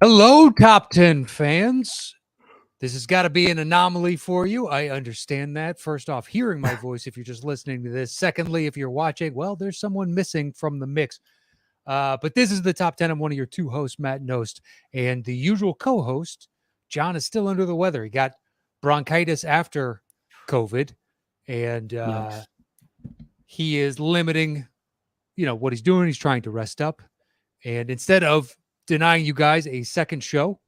Hello, top 10 fans. This has got to be an anomaly for you. I understand that. First off, hearing my voice if you're just listening to this. Secondly, if you're watching, well, there's someone missing from the mix. But this is the top 10. I'm one of your two hosts, Matt Knost. And the usual co host, John, is still under the weather. He got bronchitis after COVID, and Yikes. he is limiting, what he's doing. He's trying to rest up. And instead of denying you guys a second show,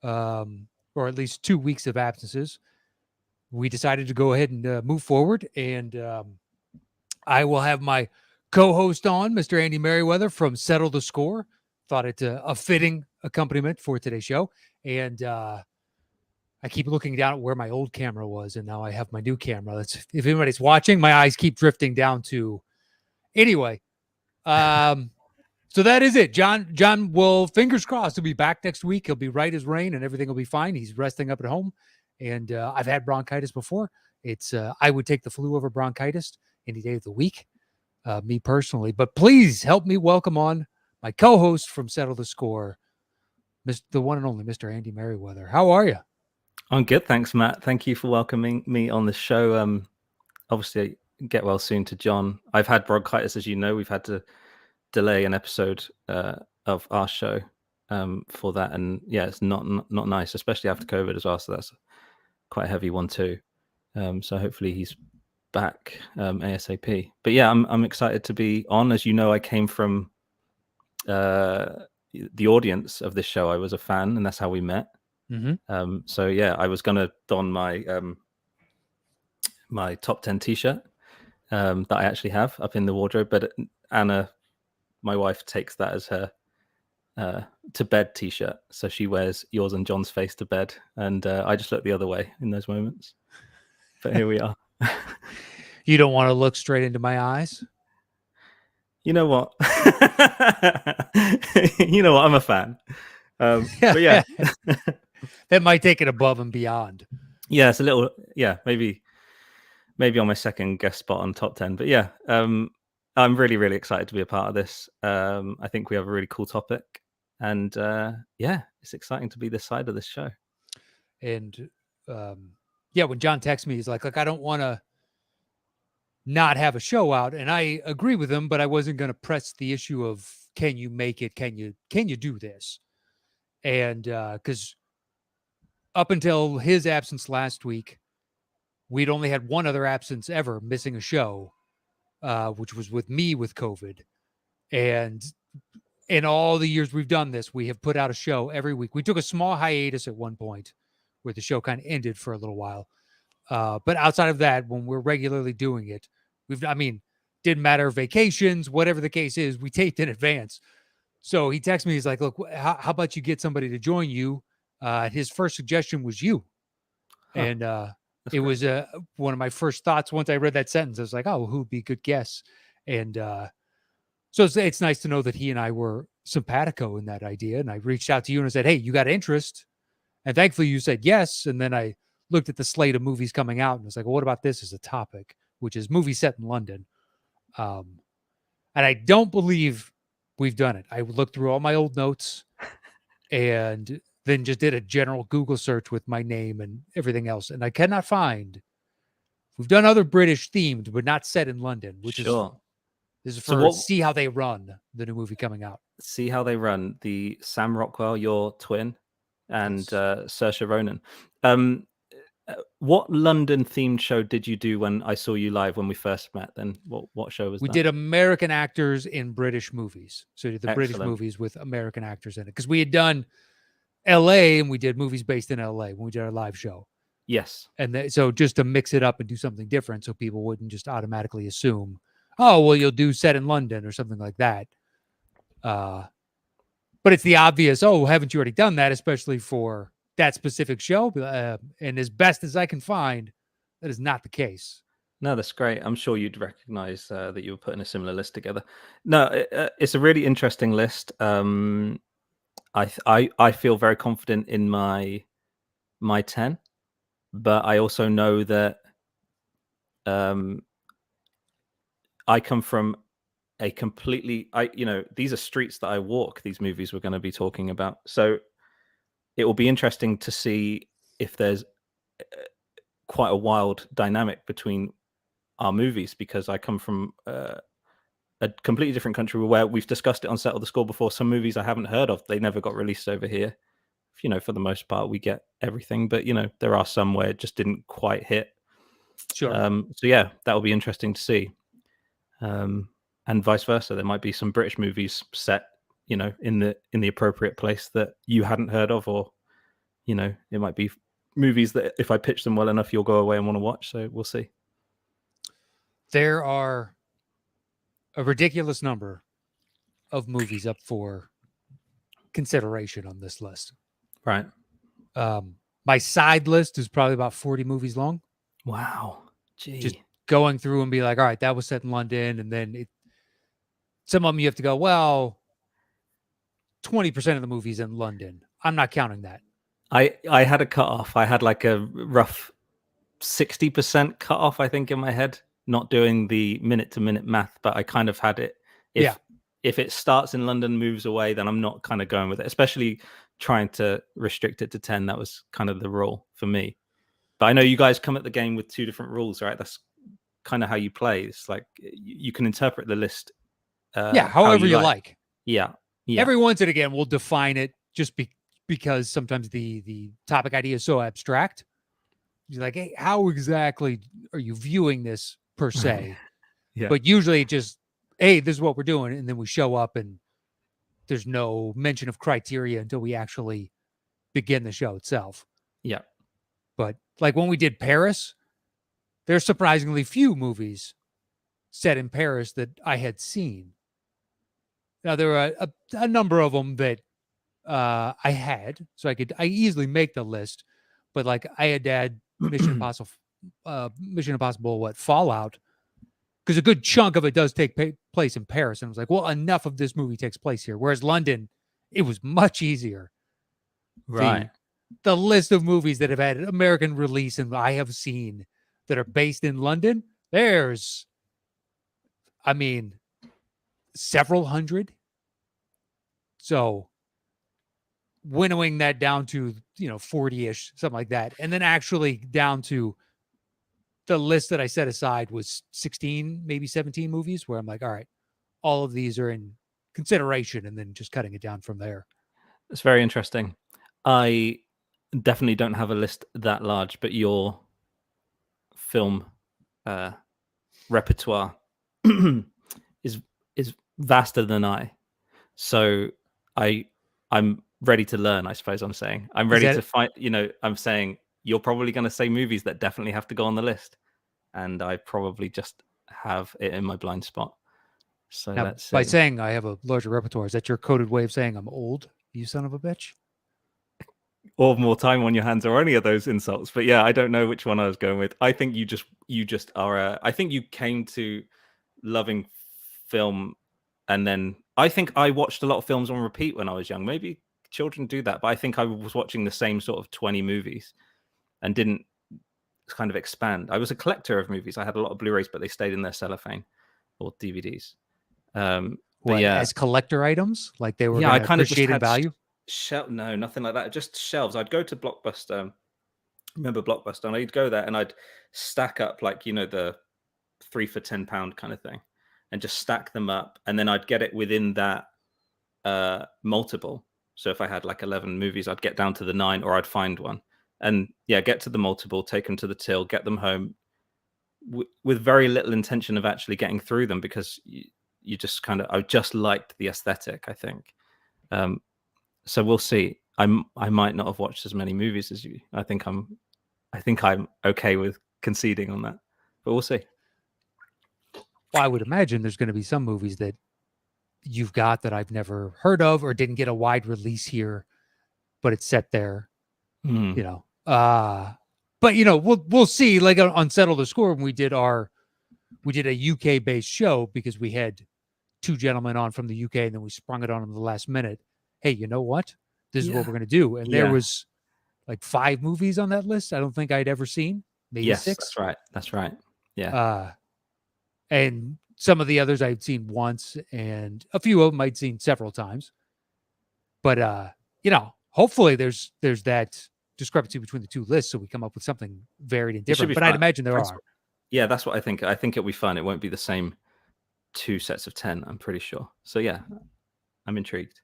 or at least 2 weeks of absences, we decided to go ahead and move forward. And I will have my co-host on, Mr. Andy Merryweather from Settle the Score. Thought it a fitting accompaniment for today's show. And I keep looking down at where my old camera was, and now I have my new camera. If anybody's watching, my eyes keep drifting down to. Anyway, so that is it. John will, fingers crossed, he'll be back next week. He'll be right as rain and everything will be fine. He's resting up at home. And I've had bronchitis before. It's I would take the flu over bronchitis any day of the week, me personally. But please help me welcome on my co-host from Settle the Score, the one and only Mr. Andy Merryweather. How are you? I'm good, thanks, Matt. Thank you for welcoming me on the show. Obviously, get well soon to John. I've had bronchitis, as you know. We've had to delay an episode of our show for that, and yeah, it's not nice, especially after COVID as well. So that's quite a heavy one too. So hopefully he's back ASAP. But yeah, I'm excited to be on. As you know, I came from the audience of this show. I was a fan, and that's how we met. Mm-hmm. So yeah, I was gonna don my my top 10 t-shirt that I actually have up in the wardrobe, but Anna, my wife, takes that as her to bed t-shirt, so she wears yours and John's face to bed, and I just look the other way in those moments. But here we are. You don't want to look straight into my eyes? You know what? You know what? I'm a fan. But yeah. That might take it above and beyond. Yeah, it's a little, yeah, maybe on my second guest spot on top 10. But yeah, I'm really, really excited to be a part of this. I think we have a really cool topic. And yeah, it's exciting to be this side of this show. And yeah, when John texts me, he's like, I don't want to not have a show out. And I agree with him, but I wasn't going to press the issue of, can you make it? Can you do this? And because up until his absence last week, we'd only had one other absence ever missing a show, which was with me with COVID. And in all the years we've done this, we have put out a show every week. We took a small hiatus at one point where the show kind of ended for a little while. But outside of that, when we're regularly doing it, didn't matter vacations, whatever the case is, we taped in advance. So he texts me, he's like, look, how about you get somebody to join you? His first suggestion was you. Huh. And it was one of my first thoughts once I read that sentence. I was like, oh, who'd be a good guess? And so it's nice to know that he and I were simpatico in that idea. And I reached out to you and I said, hey, you got interest? And thankfully you said yes. And then I looked at the slate of movies coming out and was like, well, what about this as a topic, which is movies set in London? And I don't believe we've done it. I looked through all my old notes and then just did a general Google search with my name and everything else. And I cannot find. We've done other British themed, but not set in London, which sure. This is for See How They Run, the new movie coming out. See How They Run, the Sam Rockwell, your twin, and yes. Saoirse Ronan. What London themed show did you do when I saw you live when we first met? Then what show was we that? We did American actors in British movies. So we did the Excellent. British movies with American actors in it. Because we had done LA and we did movies based in LA when we did our live show. Yes. And so just to mix it up and do something different so people wouldn't just automatically assume, oh, well, you'll do set in London or something like that. But it's the obvious, oh, haven't you already done that, especially for that specific show? And as best as I can find, that is not the case. No, that's great. I'm sure you'd recognize that you were putting a similar list together. No, it's a really interesting list. I feel very confident in my 10, but I also know that I come from a completely, these are streets that I walk, these movies we're going to be talking about. So it will be interesting to see if there's quite a wild dynamic between our movies, because I come from a completely different country where we've discussed it on Settle the Score before. Some movies I haven't heard of, they never got released over here. For the most part, we get everything, but there are some where it just didn't quite hit. Sure. So yeah, that will be interesting to see. And vice versa, there might be some British movies set, in the appropriate place that you hadn't heard of, or it might be movies that if I pitch them well enough, you'll go away and want to watch. So we'll see. There are a ridiculous number of movies up for consideration on this list. Right. My side list is probably about 40 movies long. Wow. Gee. Just going through and be like, all right, that was set in London. And then some of them you have to go, well, 20% of the movies in London. I'm not counting that. I had a cutoff. I had like a rough 60% cutoff, I think, in my head, not doing the minute to minute math, but I kind of had it. If it starts in London, moves away, then I'm not kind of going with it, especially trying to restrict it to 10. That was kind of the rule for me. But I know you guys come at the game with two different rules, right? That's kind of how you play. It's like you can interpret the list. However you like. Yeah. Every once and again, we'll define it just because sometimes the topic idea is so abstract. You're like, hey, how exactly are you viewing this per se? Yeah. But usually just, hey, this is what we're doing. And then we show up and there's no mention of criteria until we actually begin the show itself. Yeah. But like when we did Paris, there's surprisingly few movies set in Paris that I had seen. Now, there were a number of them that I had, so I easily make the list. But like I had Mission Impossible, Fallout, because a good chunk of it does take place in Paris. And I was like, well, enough of this movie takes place here. Whereas London, it was much easier. Right. The list of movies that have had an American release and I have seen that are based in London, there's, several hundred. So winnowing that down to, 40-ish, something like that. And then actually down to the list that I set aside was 16, maybe 17 movies where I'm like, all right, all of these are in consideration, and then just cutting it down from there. It's very interesting. I definitely don't have a list that large, but your film repertoire is vaster than I. So I'm ready to learn, I suppose I'm saying. I'm ready to find, I'm saying you're probably going to say movies that definitely have to go on the list. And I probably just have it in my blind spot. So now, let's see. By saying I have a larger repertoire, is that your coded way of saying I'm old, you son of a bitch? Or more time on your hands, or any of those insults. But yeah, I don't know which one I was going with. I think you just are I think you came to loving film, and then I think I watched a lot of films on repeat when I was young. Maybe children do that, but I think I was watching the same sort of 20 movies and didn't kind of expand. I was a collector of movies. I had a lot of Blu-rays, but they stayed in their cellophane or DVDs. But yeah, as collector items, like they were I kind of appreciated value. No, nothing like that. Just shelves. I'd go to Blockbuster. Remember Blockbuster? And I'd go there and I'd stack up like the 3 for £10 kind of thing, and just stack them up. And then I'd get it within that multiple. So if I had like 11 movies, I'd get down to the 9, or I'd find one, and get to the multiple, take them to the till, get them home with very little intention of actually getting through them, because you just I just liked the aesthetic, I think. So we'll see. I might not have watched as many movies as you. I think I'm okay with conceding on that, but we'll see. Well, I would imagine there's going to be some movies that you've got that I've never heard of or didn't get a wide release here, but it's set there. But we'll see. Like on Settle the Score, when we did a UK based show, because we had two gentlemen on from the UK, and then we sprung it on them the last minute. Hey, you know what? This is what we're going to do. And there was like 5 movies on that list I don't think I'd ever seen. Maybe 6. That's right. Yeah. And some of the others I'd seen once, and a few of them I'd seen several times. But hopefully there's that discrepancy between the two lists, so we come up with something varied and It should different. be But fun. I'd imagine there are. Yeah, that's what I think. I think it'll be fun. It won't be the same 2 sets of 10, I'm pretty sure. So yeah, I'm intrigued.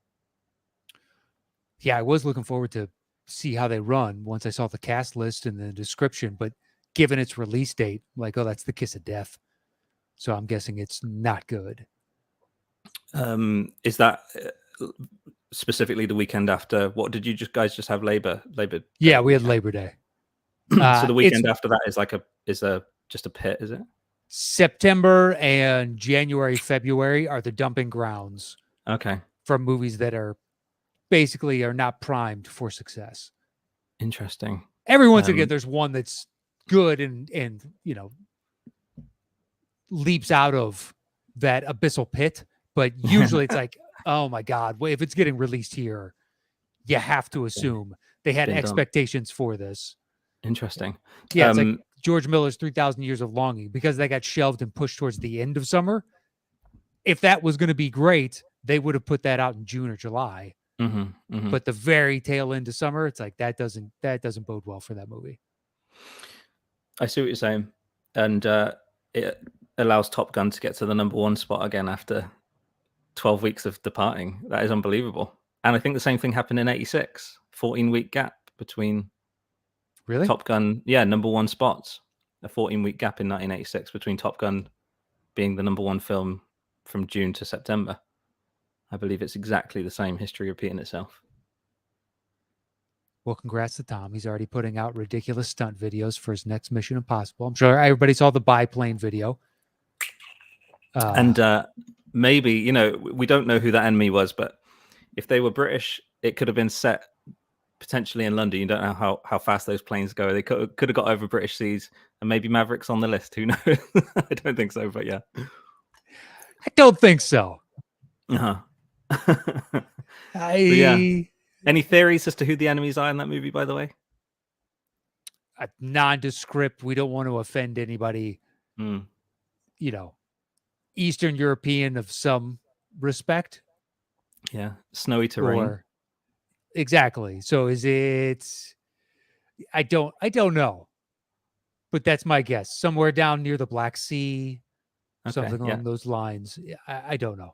Yeah, I was looking forward to see how they run once I saw the cast list and the description, but given its release date, like, oh, that's the kiss of death. So I'm guessing it's not good. Is that specifically the weekend after? What did you guys just have Labor Day Yeah, we had weekend? Labor Day. So the weekend after that is just a pit, is it? September and January, February are the dumping grounds. Okay. From movies that are basically are not primed for success. Interesting. Every once again, there's one that's good and leaps out of that abyssal pit. But usually it's like, oh my God, well, if it's getting released here, you have to assume they had expectations for this. Interesting. Yeah, it's like George Miller's 3,000 Years of Longing, because they got shelved and pushed towards the end of summer. If that was going to be great, they would have put that out in June or July. But the very tail end of summer, it's like that doesn't bode well for that movie. I see what you're saying, and it allows Top Gun to get to the #1 spot again after 12 weeks of departing. That is unbelievable. And I think the same thing happened in '86. 14-week gap between Top Gun, #1 spots. A 14-week gap in 1986 between Top Gun being the #1 film from June to September. I believe it's exactly the same history repeating itself. Well, congrats to Tom. He's already putting out ridiculous stunt videos for his next Mission Impossible. I'm sure everybody saw the biplane video. And maybe, we don't know who that enemy was, but if they were British, it could have been set potentially in London. You don't know how fast those planes go. They could have got over British seas, and maybe Maverick's on the list. Who knows? I don't think so, but yeah. I don't think so. So, yeah. Any theories as to who the enemies are in that movie, by the way? A nondescript. We don't want to offend anybody. Eastern European of some respect. Yeah, snowy terrain. Exactly. So is it? I don't know, but that's my guess. Somewhere down near the Black Sea, something along those lines. I don't know.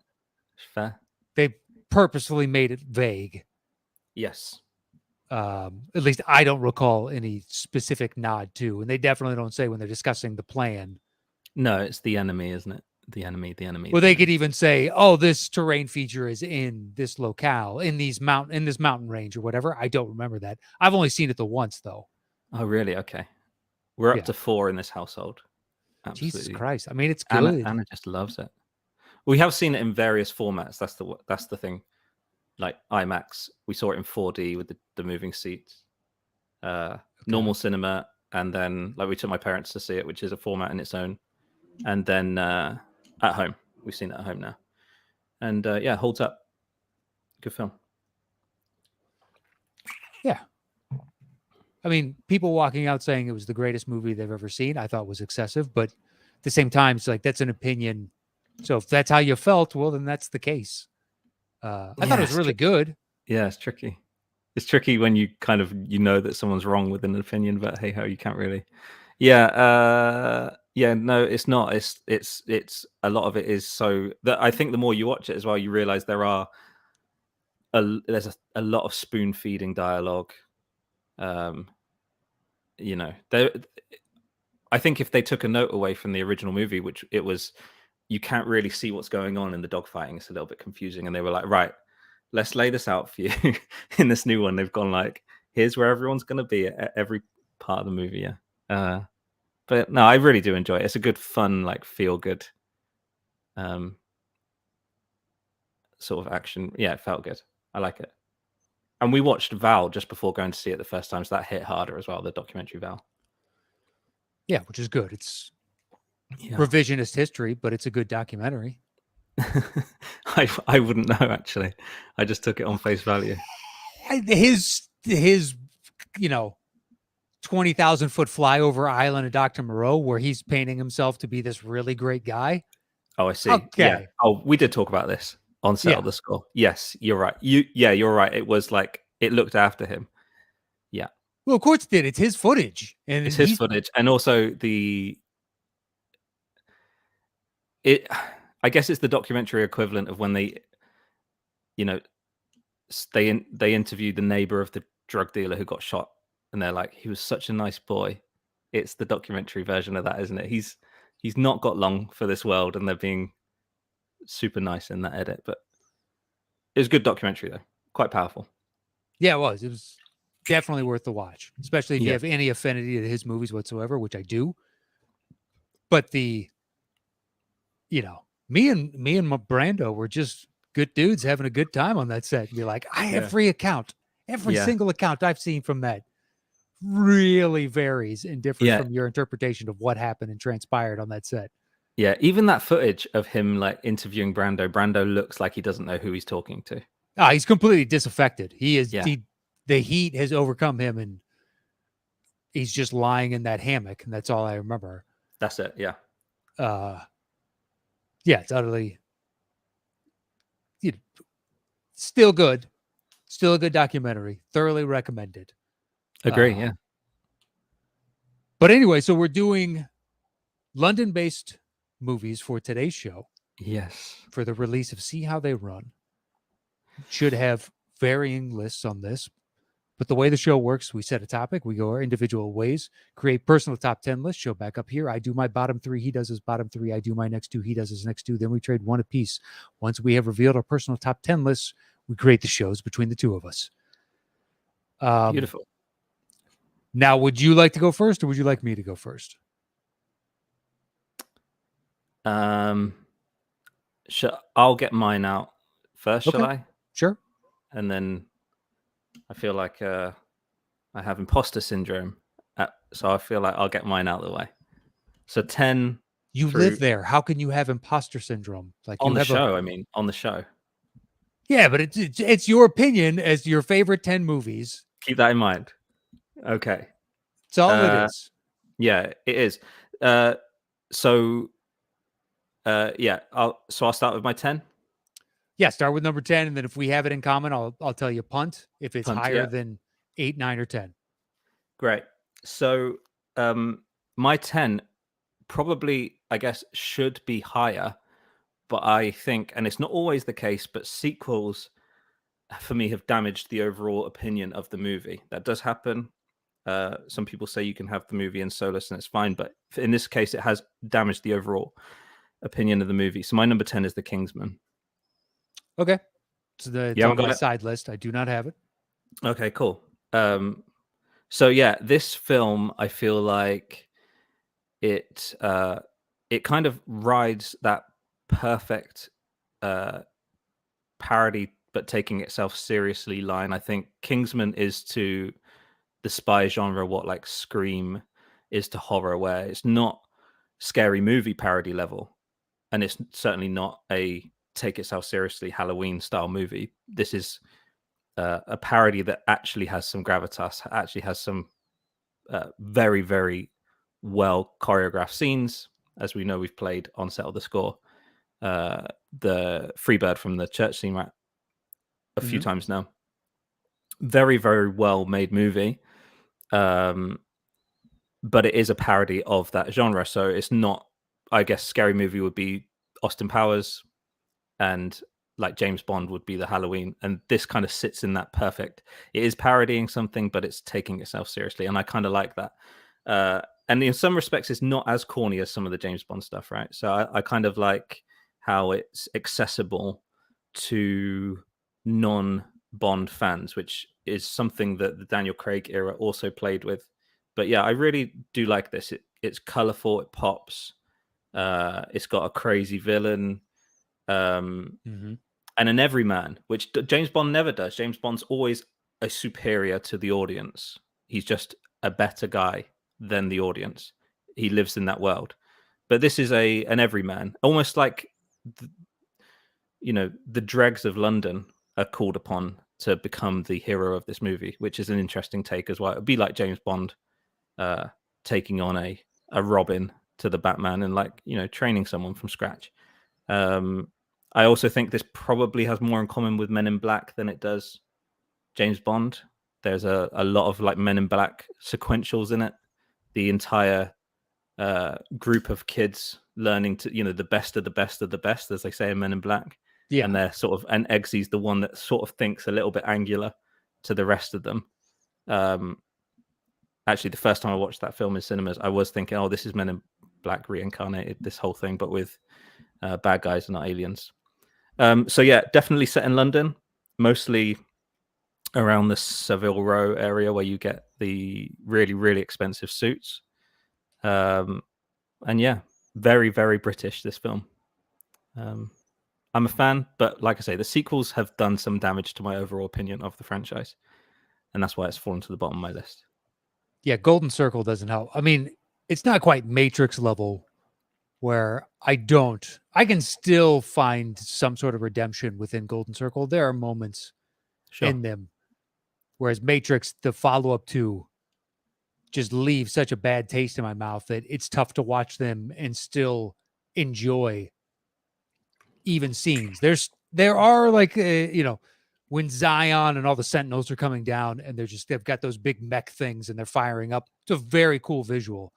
Fair. They purposefully made it vague. Yes. At least I don't recall any specific nod to, and they definitely don't say when they're discussing the plan. No, it's the enemy, isn't it? The enemy. Well, they could even say, "Oh, this terrain feature is in this locale, in this mountain range, or whatever." I don't remember that. I've only seen it the once, though. Oh, really? Okay. We're up to 4 in this household. Absolutely. Jesus Christ! I mean, it's good. Anna just loves it. We have seen it in various formats. That's the thing. Like IMAX, we saw it in 4D with the moving seats, normal cinema, and then like we took my parents to see it, which is a format in its own, and then at home. We've seen it at home now, and holds up. Good film. Yeah. I mean, people walking out saying it was the greatest movie they've ever seen, I thought was excessive, but at the same time, it's like, that's an opinion. So if that's how you felt, well, then that's the case. I thought it was really good. Yeah, it's tricky. It's tricky when you kind of, that someone's wrong with an opinion, but hey ho, you can't really. Yeah. No, it's not. It's a lot of it is so that I think the more you watch it as well, you realize there's a lot of spoon feeding dialogue. I think if they took a note away from the original movie, which it was, you can't really see what's going on in the dogfighting. It's a little bit confusing. And they were like, right, let's lay this out for you. In this new one, they've gone like, here's where everyone's going to be at every part of the movie. Yeah. But no, I really do enjoy it. It's a good, fun, like feel good sort of action. Yeah, it felt good. I like it. And we watched Val just before going to see it the first time. So that hit harder as well, the documentary Val. Yeah, which is good. It's revisionist history, but it's a good documentary. I wouldn't know, actually. I just took it on face value. His 20,000-foot flyover island of Dr. Moreau, where he's painting himself to be this really great guy. Oh, I see. Okay. Yeah. Oh, we did talk about this on Settle the Score. Yes, you're right. You're right. It was like it looked after him. Yeah. Well, of course it did. It's his footage, and It's his footage, and also I guess it's the documentary equivalent of when they, you know, they interviewed the neighbor of the drug dealer who got shot, and they're like, he was such a nice boy. It's the documentary version of that, isn't it? He's not got long for this world, and they're being super nice in that edit. But it was a good documentary, though. Quite powerful. Yeah, it was. It was definitely worth the watch, especially if you Yeah. have any affinity to his movies whatsoever, which I do. But me and my Brando were just good dudes having a good time on that set. Be like, I have free account. Every single account I've seen from that really varies and differs from your interpretation of what happened and transpired on that set. Yeah, even that footage of him like interviewing Brando looks like he doesn't know who he's talking to. He's completely disaffected. He is the heat has overcome him, and he's just lying in that hammock, and that's all I remember. That's it. Yeah. Yeah, it's utterly still good. Still a good documentary. Thoroughly recommended. Agree, yeah. But anyway, so we're doing London-based movies for today's show. Yes. For the release of See How They Run. Should have varying lists on this. But the way the show works, we set a topic, we go our individual ways, create personal top 10 lists, show back up here. I do my bottom 3, he does his bottom 3, I do my next 2, he does his next 2. Then we trade one apiece. Once we have revealed our personal top 10 lists, we create the shows between the two of us. Beautiful. Now, would you like to go first, or would you like me to go first? I'll get mine out first, shall I? Sure. And then I feel like I have imposter syndrome, so I feel like I'll get mine out of the way. So 10. You live there. How can you have imposter syndrome? Like on the show, I mean, on the show. Yeah, but it's your opinion as your favorite 10 movies. Keep that in mind. Okay. That's all it is. Yeah, it is. I'll start with my 10. Yeah, start with number 10, and then if we have it in common, I'll tell you punt if it's higher than 8, 9, or 10. Great. So my 10 probably, I guess, should be higher, but I think, and it's not always the case, but sequels for me have damaged the overall opinion of the movie. That does happen. Some people say you can have the movie in solace and it's fine, but in this case, it has damaged the overall opinion of the movie. So my number 10 is The Kingsman. Okay. So it's on my side list. I do not have it. Okay, cool. So yeah, this film, I feel like it kind of rides that perfect parody but taking itself seriously line. I think Kingsman is to the spy genre what like Scream is to horror, where it's not scary movie parody level, and it's certainly not a take itself seriously Halloween style movie. This is a parody that actually has some gravitas, actually has some very, very well choreographed scenes. As we know, we've played on Settle the Score, the Freebird from the church scene a few times now. Very, very well made movie. But it is a parody of that genre. So it's not, I guess, scary movie would be Austin Powers, and like James Bond would be the Halloween. And this kind of sits in that perfect. It is parodying something, but it's taking itself seriously. And I kind of like that. And in some respects, it's not as corny as some of the James Bond stuff, right? So I kind of like how it's accessible to non-Bond fans, which is something that the Daniel Craig era also played with. But yeah, I really do like this. It's colorful, it pops. It's got a crazy villain, and an everyman, which James Bond never does. James Bond's always a superior to the audience. He's just a better guy than the audience. He lives in that world. But this is an everyman, almost like the dregs of London are called upon to become the hero of this movie, which is an interesting take as well. It'd be like James Bond taking on a Robin to the Batman and training someone from scratch. I also think this probably has more in common with Men in Black than it does James Bond. There's a lot of like Men in Black sequentials in it. The entire group of kids learning to, you know, the best of the best of the best, as they say in Men in Black. Yeah. And they're sort of, and Eggsy's the one that sort of thinks a little bit angular to the rest of them. Actually, the first time I watched that film in cinemas, I was thinking, oh, this is Men in Black reincarnated, this whole thing, but with bad guys and not aliens. So yeah, definitely set in London, mostly around the Savile Row area where you get the really, really expensive suits. And yeah, very, very British, this film. I'm a fan, but like I say, the sequels have done some damage to my overall opinion of the franchise. And that's why it's fallen to the bottom of my list. Yeah, Golden Circle doesn't help. I mean, it's not quite Matrix level where I can still find some sort of redemption within Golden Circle. There are moments in them, whereas Matrix, the follow-up to, just leaves such a bad taste in my mouth that it's tough to watch them and still enjoy even scenes. There are like when Zion and all the Sentinels are coming down and they've got those big mech things and they're firing up. It's a very cool visual,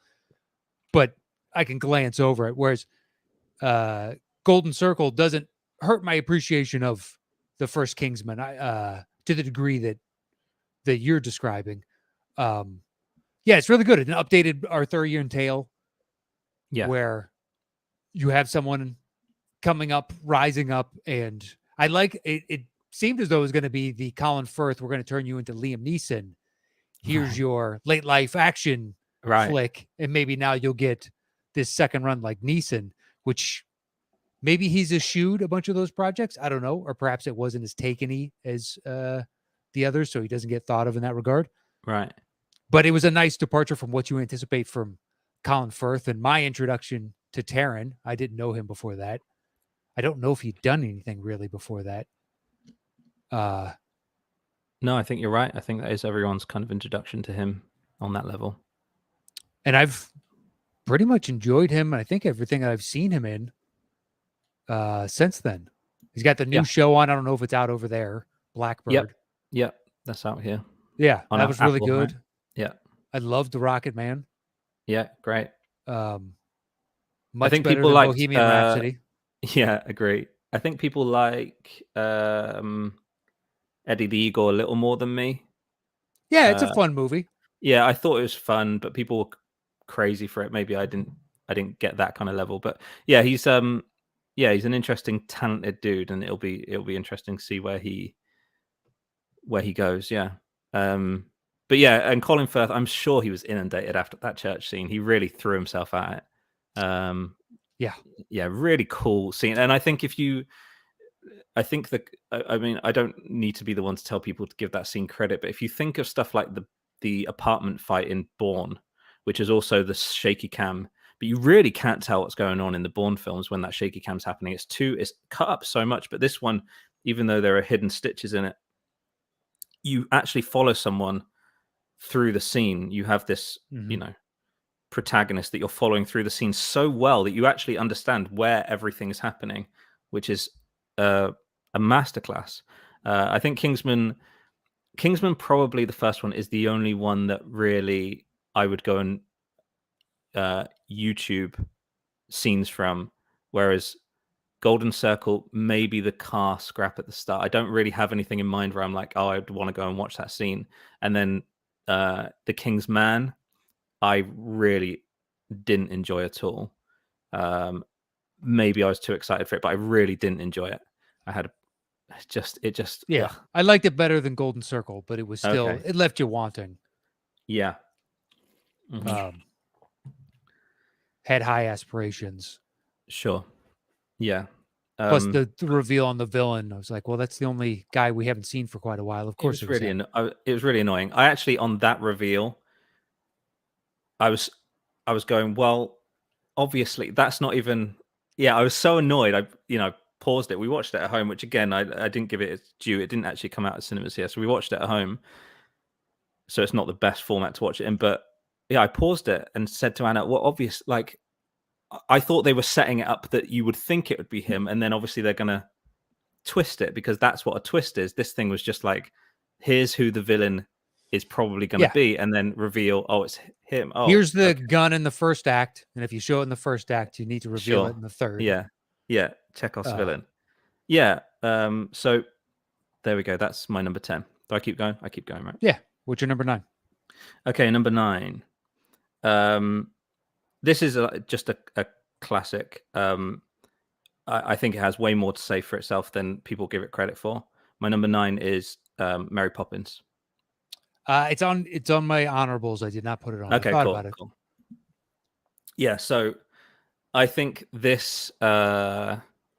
but I can glance over it. Whereas Golden Circle doesn't hurt my appreciation of the first Kingsman to the degree that you're describing. Yeah, it's really good. It's an updated Arthurian tale. Yeah, where you have someone coming up, rising up, and I like it. It seemed as though it was going to be the Colin Firth. We're going to turn you into Liam Neeson. Here's your late life action flick, and maybe now you'll get this second run like Neeson, which maybe he's eschewed a bunch of those projects. I don't know, or perhaps it wasn't as taken-y as the others, so he doesn't get thought of in that regard. Right. But it was a nice departure from what you anticipate from Colin Firth. And my introduction to Taron, I didn't know him before that. I don't know if he'd done anything really before that. No, I think you're right. I think that is everyone's kind of introduction to him on that level. And I've pretty much enjoyed him. I think everything I've seen him in since then. He's got the new show on. I don't know if it's out over there. Blackbird. Yep. That's out here. Yeah, on that was really Apple, good. Right? Yeah. I loved the Rocket Man. Yeah, great. Much I think better people than like Bohemian Rhapsody. Yeah, agree. I think people like Eddie the Eagle a little more than me. Yeah, it's a fun movie. Yeah, I thought it was fun, but people were crazy for it. Maybe I didn't get that kind of level. But yeah, he's an interesting, talented dude, and it'll be interesting to see where he goes. Yeah. But yeah, and Colin Firth, I'm sure he was inundated after that church scene. He really threw himself at it. Yeah, really cool scene. And I think I mean, I don't need to be the one to tell people to give that scene credit, but if you think of stuff like the apartment fight in Bourne, which is also the shaky cam, but you really can't tell what's going on in the Bourne films when that shaky cam's happening. It's cut up so much, but this one, even though there are hidden stitches in it, you actually follow someone through the scene. You have this, protagonist that you're following through the scene so well that you actually understand where everything is happening, which is a masterclass. I think Kingsman, probably the first one, is the only one that really I would go and YouTube scenes from, whereas Golden Circle, maybe the car scrap at the start. I don't really have anything in mind where I'm like, oh, I'd want to go and watch that scene. And then The King's Man, I really didn't enjoy at all. Maybe I was too excited for it, but I really didn't enjoy it. Yeah. Ugh. I liked it better than Golden Circle, but it was still It left you wanting. Yeah. Mm-hmm. Had high aspirations. Sure. Yeah. Plus the reveal on the villain, I was like, well, that's the only guy we haven't seen for quite a while. Of course, it was really annoying. I actually, on that reveal, I was going, well, obviously that's not even. Yeah, I was so annoyed. I paused it. We watched it at home, which again, I didn't give it its due. It didn't actually come out at cinemas here, so we watched it at home. So it's not the best format to watch it in, but yeah, I paused it and said to Anna, well, obvious, like, I thought they were setting it up that you would think it would be him, and then obviously they're going to twist it, because that's what a twist is. This thing was just like, here's who the villain is probably going to Yeah. be, and then reveal, oh, it's him. Oh, Here's the okay, gun in the first act, and if you show it in the first act, you need to reveal it sure, in the third. yeah, Chekhov's Uh, villain. Yeah. So there we go. That's my number 10. Do I keep going? I keep going, right? yeah. What's your number 9? Okay, number 9. This is just a classic. I think it has way more to say for itself than people give it credit for. My number 9 is Mary Poppins. It's on my honorables. I did not put it on. I Okay, thought about it. cool. Yeah, so I think this.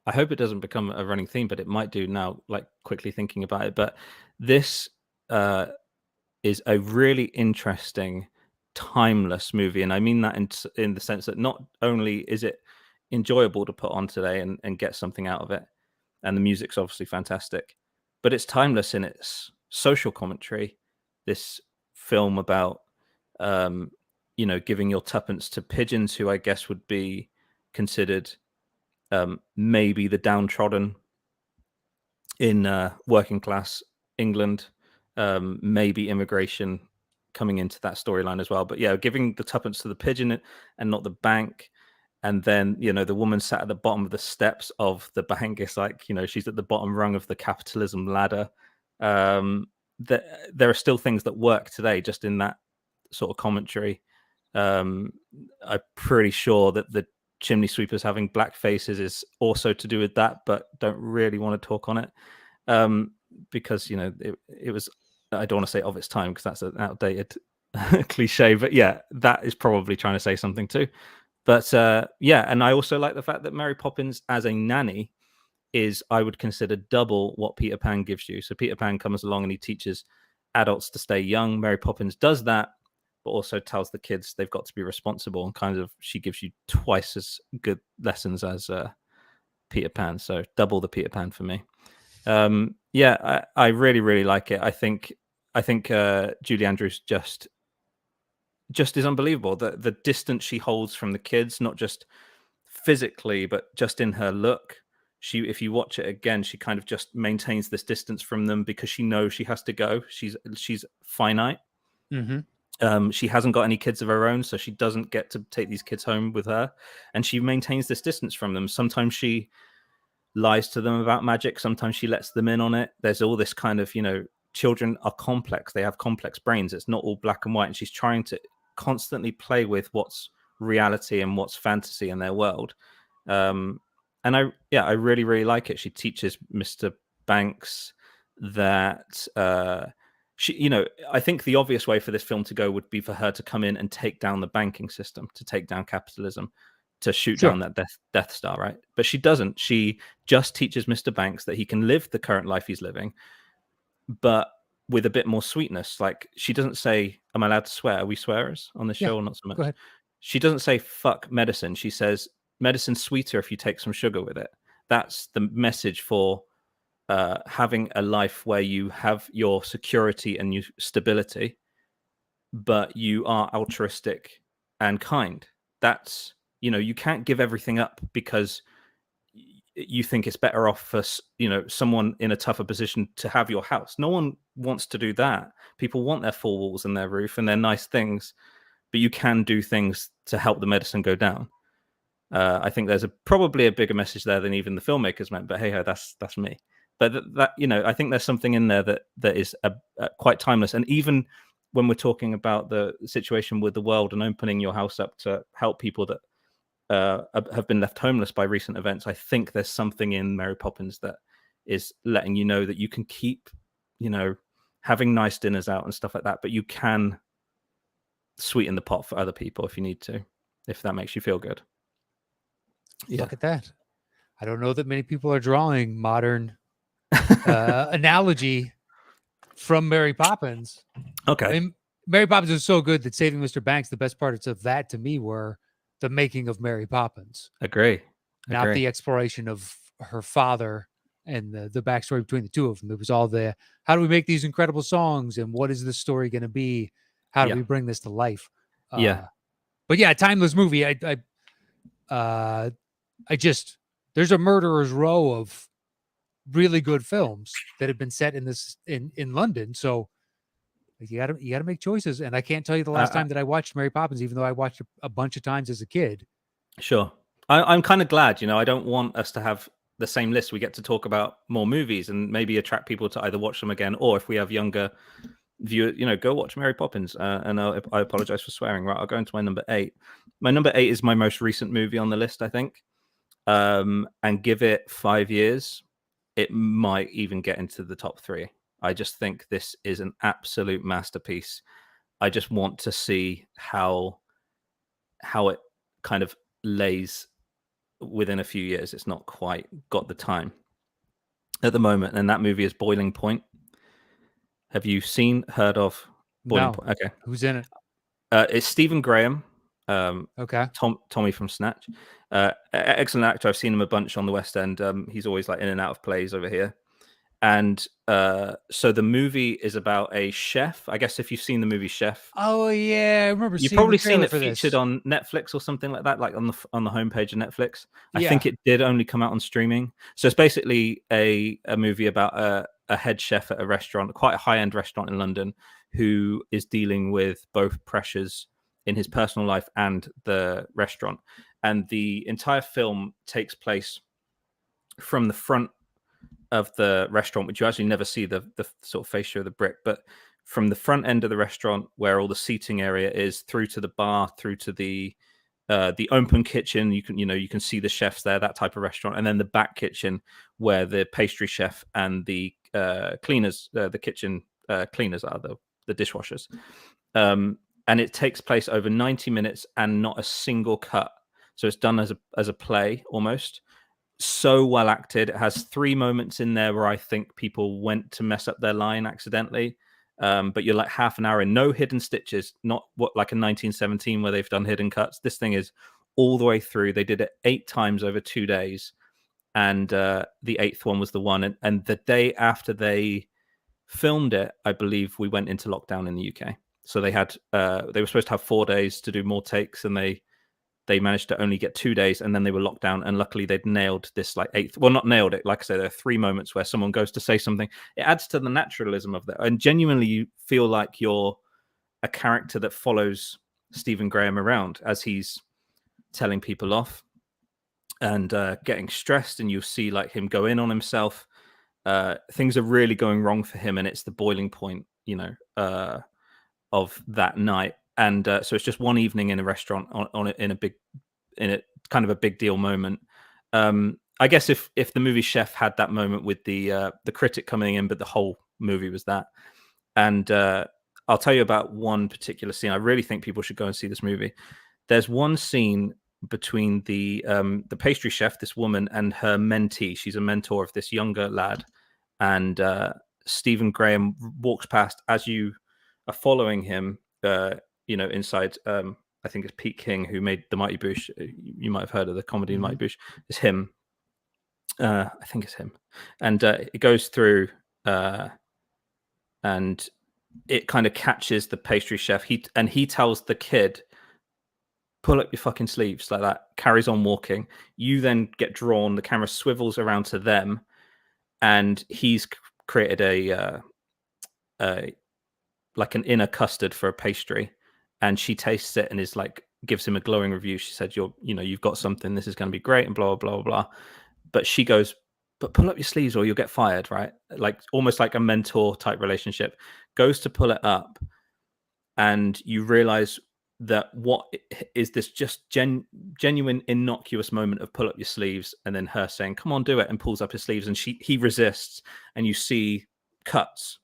I hope it doesn't become a running theme, but it might do now. Like quickly thinking about it, but this is a really interesting, timeless movie, and I mean that in the sense that not only is it enjoyable to put on today and get something out of it, and the music's obviously fantastic, but it's timeless in its social commentary. This film about giving your tuppence to pigeons, who I guess would be considered maybe the downtrodden in working class England, maybe immigration coming into that storyline as well. But yeah, giving the tuppence to the pigeon and not the bank. And then, the woman sat at the bottom of the steps of the bank. It's like, she's at the bottom rung of the capitalism ladder. There are still things that work today just in that sort of commentary. I'm pretty sure that the chimney sweepers having black faces is also to do with that, but don't really want to talk on it. Because it was, I don't want to say of its time because that's an outdated cliche, but yeah, that is probably trying to say something too. But and I also like the fact that Mary Poppins as a nanny is, I would consider, double what Peter Pan gives you. So Peter Pan comes along and he teaches adults to stay young. Mary Poppins does that, but also tells the kids they've got to be responsible, and kind of she gives you twice as good lessons as Peter Pan. So double the Peter Pan for me. I really, really like it. I think Julie Andrews just is unbelievable. The distance she holds from the kids, not just physically, but just in her look. If you watch it again, she kind of just maintains this distance from them because she knows she has to go. She's finite. Mm-hmm. She hasn't got any kids of her own, so she doesn't get to take these kids home with her, and she maintains this distance from them. Sometimes she lies to them about magic, sometimes she lets them in on it. There's all this kind of, children are complex, they have complex brains, it's not all black and white, and she's trying to constantly play with what's reality and what's fantasy in their world. And I really, really like it. She teaches Mr. Banks that I think the obvious way for this film to go would be for her to come in and take down the banking system, to take down capitalism, to shoot down that Death Star, right? But she doesn't. She just teaches Mr. Banks that he can live the current life he's living, but with a bit more sweetness. Like, she doesn't say, am I allowed to swear? Are we swearers on this show or not so much? Go ahead. She doesn't say fuck medicine. She says medicine's sweeter if you take some sugar with it. That's the message for having a life where you have your security and your stability, but you are altruistic and kind. That's, you can't give everything up because you think it's better off for someone in a tougher position to have your house. No one wants to do that. People want their four walls and their roof and their nice things, but you can do things to help the medicine go down. I think there's probably a bigger message there than even the filmmakers meant, but hey ho, that's me. But that I think there's something in there that is quite timeless. And even when we're talking about the situation with the world and opening your house up to help people that have been left homeless by recent events, I think there's something in Mary Poppins that is letting you know that you can keep, having nice dinners out and stuff like that, but you can sweeten the pot for other people if you need to, if that makes you feel good. Look at that. I don't know that many people are drawing modern analogy from Mary Poppins. Okay. I mean, Mary Poppins was so good that Saving Mr. Banks, the best parts of that to me were the making of Mary Poppins. Agree. Not the exploration of her father and the backstory between the two of them. It was all the, how do we make these incredible songs, and what is this story going to be? How do we bring this to life? But yeah, timeless movie. I just, there's a murderer's row of really good films that have been set in this in London. So you gotta make choices. And I can't tell you the last time that I watched Mary Poppins, even though I watched it a bunch of times as a kid. Sure. I'm kind of glad, I don't want us to have the same list. We get to talk about more movies and maybe attract people to either watch them again, or if we have younger viewers, go watch Mary Poppins. And I apologize for swearing. Right, I'll go into my number 8. My number 8 is my most recent movie on the list, I think. And give it 5 years, it might even get into the top 3. I just think this is an absolute masterpiece. I just want to see how it kind of lays within a few years. It's not quite got the time at the moment, and that movie is Boiling Point. Have you heard of Boiling No. Point? Okay. Who's in it? It's Stephen Graham, Okay. Tommy from Snatch. Excellent actor. I've seen him a bunch on the West End. He's always like in and out of plays over here. And so the movie is about a chef. I guess if you've seen the movie Chef, Oh yeah, I remember you've seeing the probably seen trailer it for featured this. on Netflix or something like that, like on the homepage of Netflix. I Yeah. think it did only come out on streaming. So it's basically a movie about a head chef at a restaurant, quite a high-end restaurant in London, who is dealing with both pressures in his personal life and the restaurant. And the entire film takes place from the front of the restaurant, which you actually never see the sort of fascia of the brick, but from the front end of the restaurant where all the seating area is, through to the bar, through to the open kitchen. You can see the chefs there, that type of restaurant, and then the back kitchen where the pastry chef and the cleaners, the kitchen cleaners are the dishwashers. And it takes place over 90 minutes and not a single cut. So it's done as a play almost. So well acted. It has 3 moments in there where I think people went to mess up their line accidentally. But you're like half an hour in, no hidden stitches, not what like in 1917 where they've done hidden cuts. This thing is all the way through. They did it 8 times over 2 days, and the 8th one was the one. And the day after they filmed it, I believe we went into lockdown in the UK. So they were supposed to have 4 days to do more takes, and they managed to only get 2 days, and then they were locked down. And luckily they'd nailed this like 8th, well, not nailed it, like I say, there are 3 moments where someone goes to say something. It adds to the naturalism of that, and genuinely you feel like you're a character that follows Stephen Graham around as he's telling people off and getting stressed, and you see like him go in on himself. Things are really going wrong for him, and it's the boiling point, of that night. And so it's just one evening in a restaurant in a kind of a big deal moment. I guess if the movie Chef had that moment with the critic coming in, but the whole movie was that. And I'll tell you about one particular scene. I really think people should go and see this movie. There's one scene between the pastry chef, this woman, and her mentee. She's a mentor of this younger lad, and Stephen Graham walks past as you are following him. Inside. I think it's Pete King, who made The Mighty Boosh. You might have heard of the comedy Mighty Boosh. It's him. I think it's him. And it goes through, and it kind of catches the pastry chef. He tells the kid, pull up your fucking sleeves, like that, carries on walking. You then get drawn, the camera swivels around to them, and he's created like an inner custard for a pastry, and she tastes it and is like, gives him a glowing review. She said, you've got something, this is going to be great, and blah, blah, blah, blah. But she goes, but pull up your sleeves or you'll get fired, right? Like almost like a mentor type relationship. Goes to pull it up, and you realize that what is this just genuine innocuous moment of pull up your sleeves, and then her saying, come on, do it, and pulls up his sleeves, and he resists, and you see cuts.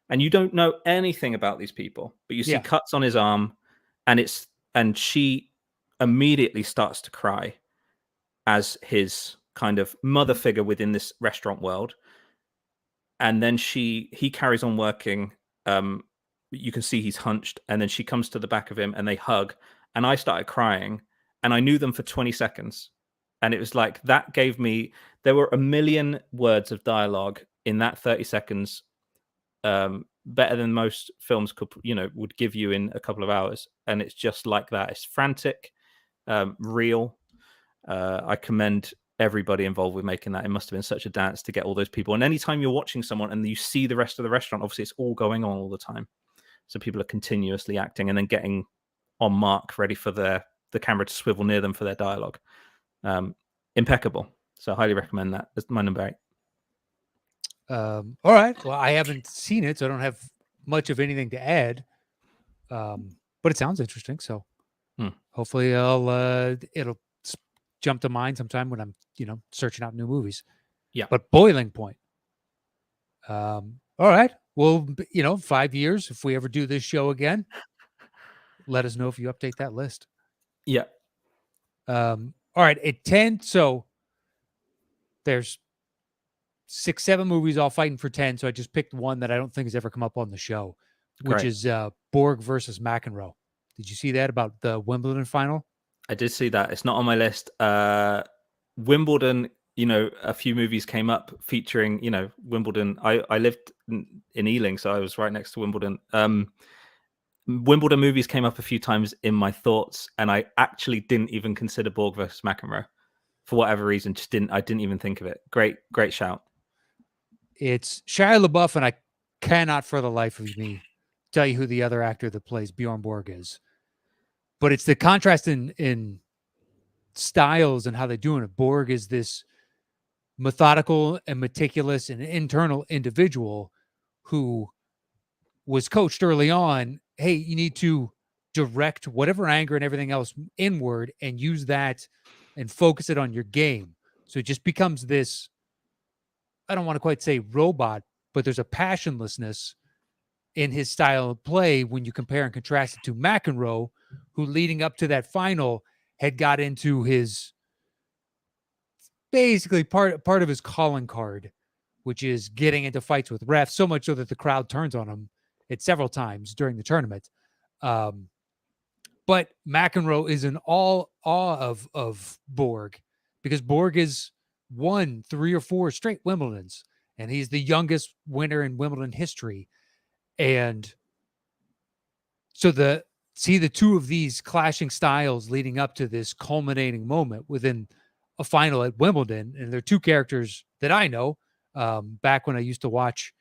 And you don't know anything about these people, but you see cuts on his arm, and she immediately starts to cry as his kind of mother figure within this restaurant world. And then he carries on working. You can see he's hunched, and then she comes to the back of him and they hug. And I started crying, and I knew them for 20 seconds. And it was like, that gave me, there were a million words of dialogue in that 30 seconds. Better than most films would give you in a couple of hours. And it's just like that. It's frantic, real. I commend everybody involved with making that. It must have been such a dance to get all those people. And anytime you're watching someone and you see the rest of the restaurant, obviously it's all going on all the time. So people are continuously acting and then getting on mark, ready for the camera to swivel near them for their dialogue. Impeccable. So I highly recommend that. That's my number 8. All right. Well, I haven't seen it, so I don't have much of anything to add. But it sounds interesting. So hopefully it'll jump to mind sometime when I'm, searching out new movies. Yeah. But Boiling Point. All right. Well, 5 years, if we ever do this show again, let us know if you update that list. Yeah. All right. At 10, so there's 6, 7 movies all fighting for 10. So I just picked one that I don't think has ever come up on the show, which is Borg versus McEnroe. Did you see that about the Wimbledon final? I did see that. It's not on my list. Wimbledon, a few movies came up featuring, Wimbledon. I lived in Ealing, so I was right next to Wimbledon. Wimbledon movies came up a few times in my thoughts, and I actually didn't even consider Borg versus McEnroe for whatever reason. I didn't even think of it. Great shout. It's Shia LaBeouf, and I cannot for the life of me tell you who the other actor that plays Bjorn Borg is. But it's the contrast in styles and how they're doing it. Borg is this methodical and meticulous and internal individual who was coached early on. Hey, you need to direct whatever anger and everything else inward and use that and focus it on your game. So it just becomes this, I don't want to quite say robot, but there's a passionlessness in his style of play when you compare and contrast it to McEnroe, who leading up to that final had got into his basically part of his calling card, which is getting into fights with refs, so much so that the crowd turns on him at several times during the tournament. But McEnroe is in all awe of Borg because Borg has won 3 or 4 straight Wimbledons, and he's the youngest winner in Wimbledon history. And so the two of these clashing styles leading up to this culminating moment within a final at Wimbledon, and they're 2 characters that I know. Back when I used to watch,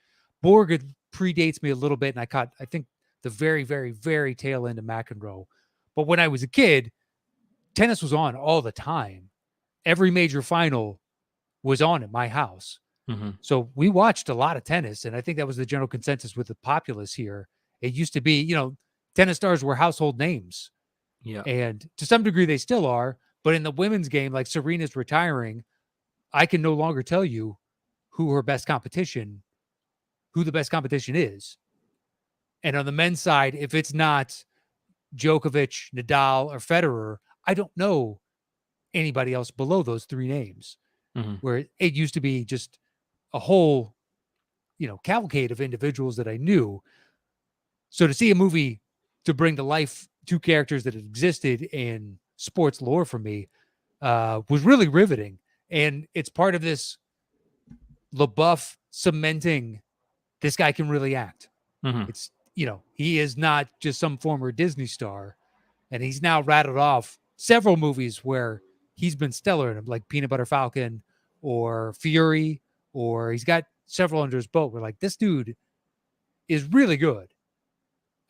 Borg predates me a little bit, and I think the very, very, very tail end of McEnroe. But when I was a kid, tennis was on all the time. Every major final was on at my house. Mm-hmm. So we watched a lot of tennis, and I think that was the general consensus with the populace here. It used to be, tennis stars were household names. Yeah. And to some degree they still are, but in the women's game, like Serena's retiring, I can no longer tell you who the best competition is. And on the men's side, if it's not Djokovic, Nadal, or Federer, I don't know anybody else below those 3 names. Mm-hmm. Where it used to be just a whole, cavalcade of individuals that I knew. So to see a movie to bring to life 2 characters that had existed in sports lore for me was really riveting. And it's part of this LaBeouf cementing this guy can really act. Mm-hmm. It's, he is not just some former Disney star. And he's now rattled off several movies where he's been stellar in them, like Peanut Butter Falcon or Fury, or he's got several under his belt. We're like, this dude is really good.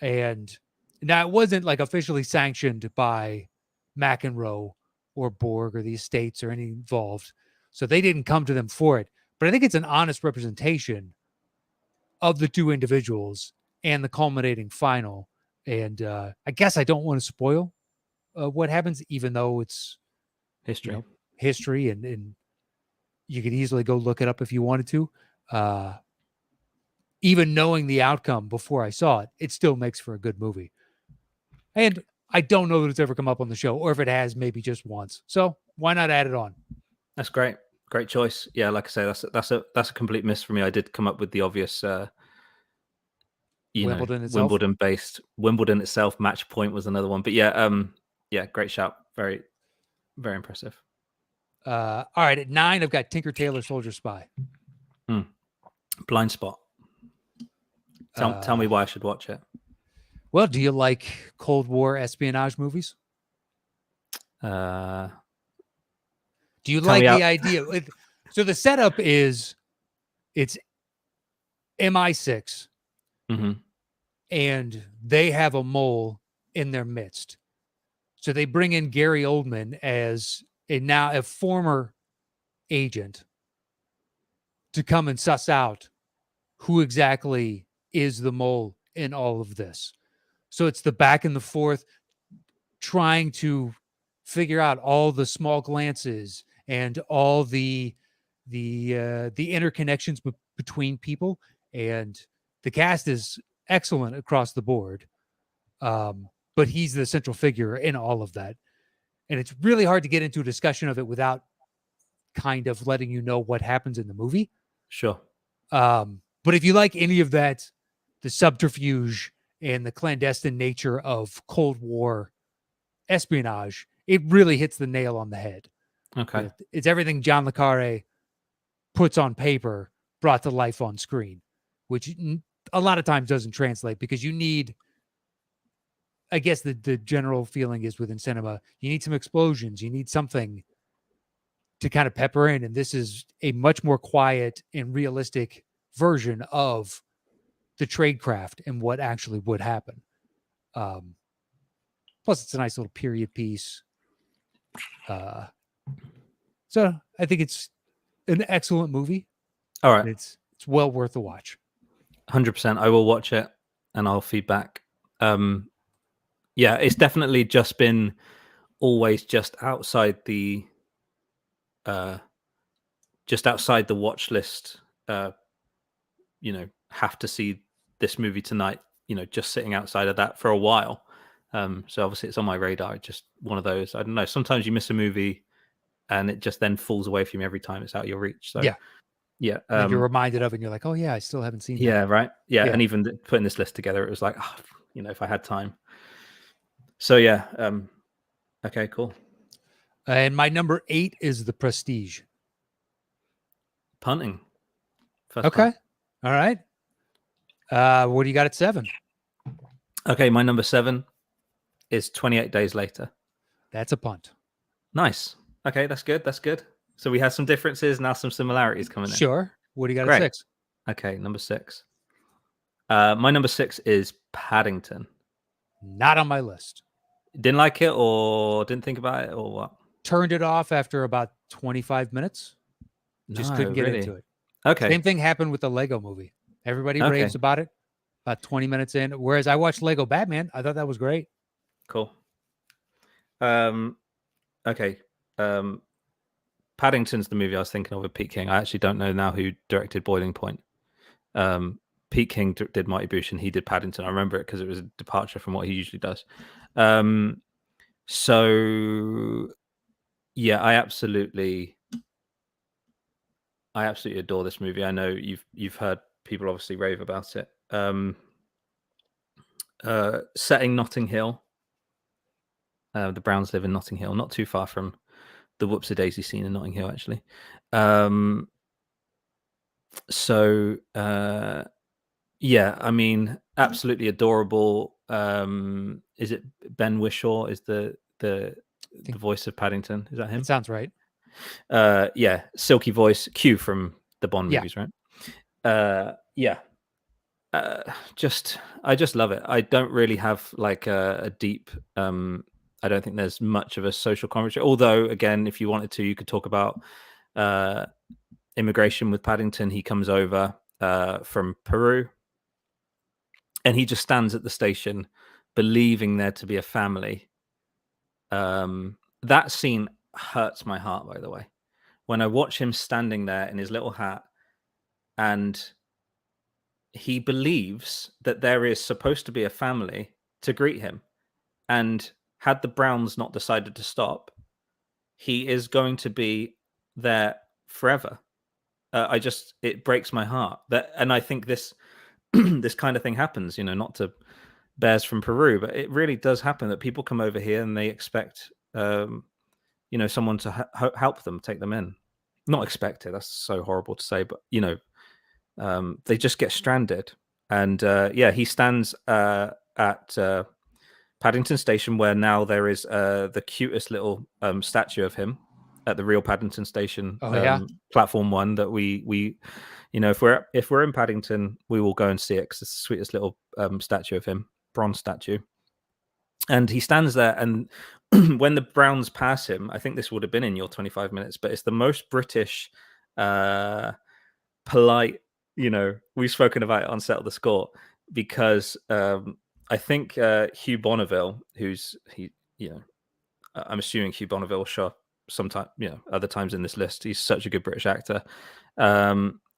And now it wasn't like officially sanctioned by McEnroe or Borg or the estates or any involved. So they didn't come to them for it. But I think it's an honest representation of the 2 individuals and the culminating final. And I guess I don't want to spoil what happens, even though it's history, history, and you could easily go look it up if you wanted to. Even knowing the outcome before I saw it, it still makes for a good movie. And I don't know that it's ever come up on the show, or if it has, maybe just once. So why not add it on? That's great. Great choice. Yeah, like I say, that's a complete miss for me. I did come up with the obvious, Wimbledon itself. Wimbledon itself. Match Point was another one, but yeah, great shout. Very, very impressive. All right, at 9, I've got Tinker Tailor Soldier Spy. Blind Spot. Tell me why I should watch it. Well, do you like Cold War espionage movies? Do you Tell like me the out. idea? So the setup is it's MI6 Hmm. and they have a mole in their midst. So they bring in Gary Oldman as a former agent to come and suss out who exactly is the mole in all of this. So it's the back and the forth trying to figure out all the small glances and all the interconnections between people, and the cast is excellent across the board. But he's the central figure in all of that, and it's really hard to get into a discussion of it without kind of letting you know what happens in the movie. Sure. But if you like any of that, the subterfuge and the clandestine nature of Cold War espionage, it really hits the nail on the head. Okay. It's everything John le Carre puts on paper brought to life on screen, which a lot of times doesn't translate because you need, I guess the general feeling is within cinema, you need some explosions, you need something to kind of pepper in. And this is a much more quiet and realistic version of the tradecraft and what actually would happen. Plus, it's a nice little period piece. So I think it's an excellent movie. All right. It's well worth a watch. 100%. I will watch it and I'll feedback. Yeah, it's definitely just been always just outside the watch list. Have to see this movie tonight. Just sitting outside of that for a while. So obviously it's on my radar. Just one of those. I don't know. Sometimes you miss a movie and it just then falls away from you every time it's out of your reach. So Yeah. Yeah. And then you're reminded of it and you're like, oh, yeah, I still haven't seen that. Yeah, right. Yeah. Yeah. And even putting this list together, it was like, if I had time. So, yeah. Okay, cool. And my number 8 is The Prestige. Punting. First Okay. time. All right. What do you got at 7? Okay, my number 7 is 28 Days Later. That's a punt. Nice. Okay, that's good. That's good. So we had some differences, now some similarities coming in. Sure. What do you got Great. at 6? Okay, number 6. My number 6 is Paddington. Not on my list. Didn't like it or didn't think about it or what? Turned it off after about 25 minutes. Just couldn't get into it. Okay. Same thing happened with the Lego movie. Everybody raves about it about 20 minutes in. Whereas I watched Lego Batman. I thought that was great. Cool. Okay. Paddington's the movie I was thinking of with Pete King. I actually don't know now who directed Boiling Point. Pete King did Mighty Boosh and he did Paddington. I remember it because it was a departure from what he usually does. So yeah, I absolutely adore this movie. I know you've heard people obviously rave about it. Setting Notting Hill. The Browns live in Notting Hill, not too far from the Whoopsie-Daisy scene in Notting Hill, actually. Yeah, I mean, absolutely adorable. Is it Ben Whishaw is the voice of Paddington? Is that him? It sounds right. Yeah, silky voice. Q from the Bond movies, right? Yeah. I just love it. I don't really have like a deep. I don't think there's much of a social commentary. Although, again, if you wanted to, you could talk about immigration with Paddington. He comes over from Peru. And he just stands at the station, believing there to be a family. That scene hurts my heart, by the way. When I watch him standing there in his little hat, and he believes that there is supposed to be a family to greet him. And had the Browns not decided to stop, he is going to be there forever. It breaks my heart. And I think this this kind of thing happens, not to bears from Peru, but it really does happen that people come over here and they expect, someone to help them, take them in. Not expected. That's so horrible to say, but they just get stranded. And he stands at Paddington Station, where now there is the cutest little statue of him. at the real Paddington station, Oh yeah. platform 1, that we if we're in Paddington, we will go and see it because it's the sweetest little statue of him, bronze statue. And he stands there, and when the Browns pass him, I think this would have been in your 25 minutes, but it's the most British, polite. We've spoken about it on Settle the Score, because I think Hugh Bonneville, I'm assuming Hugh Bonneville will show up sometime, other times in this list. He's such a good British actor.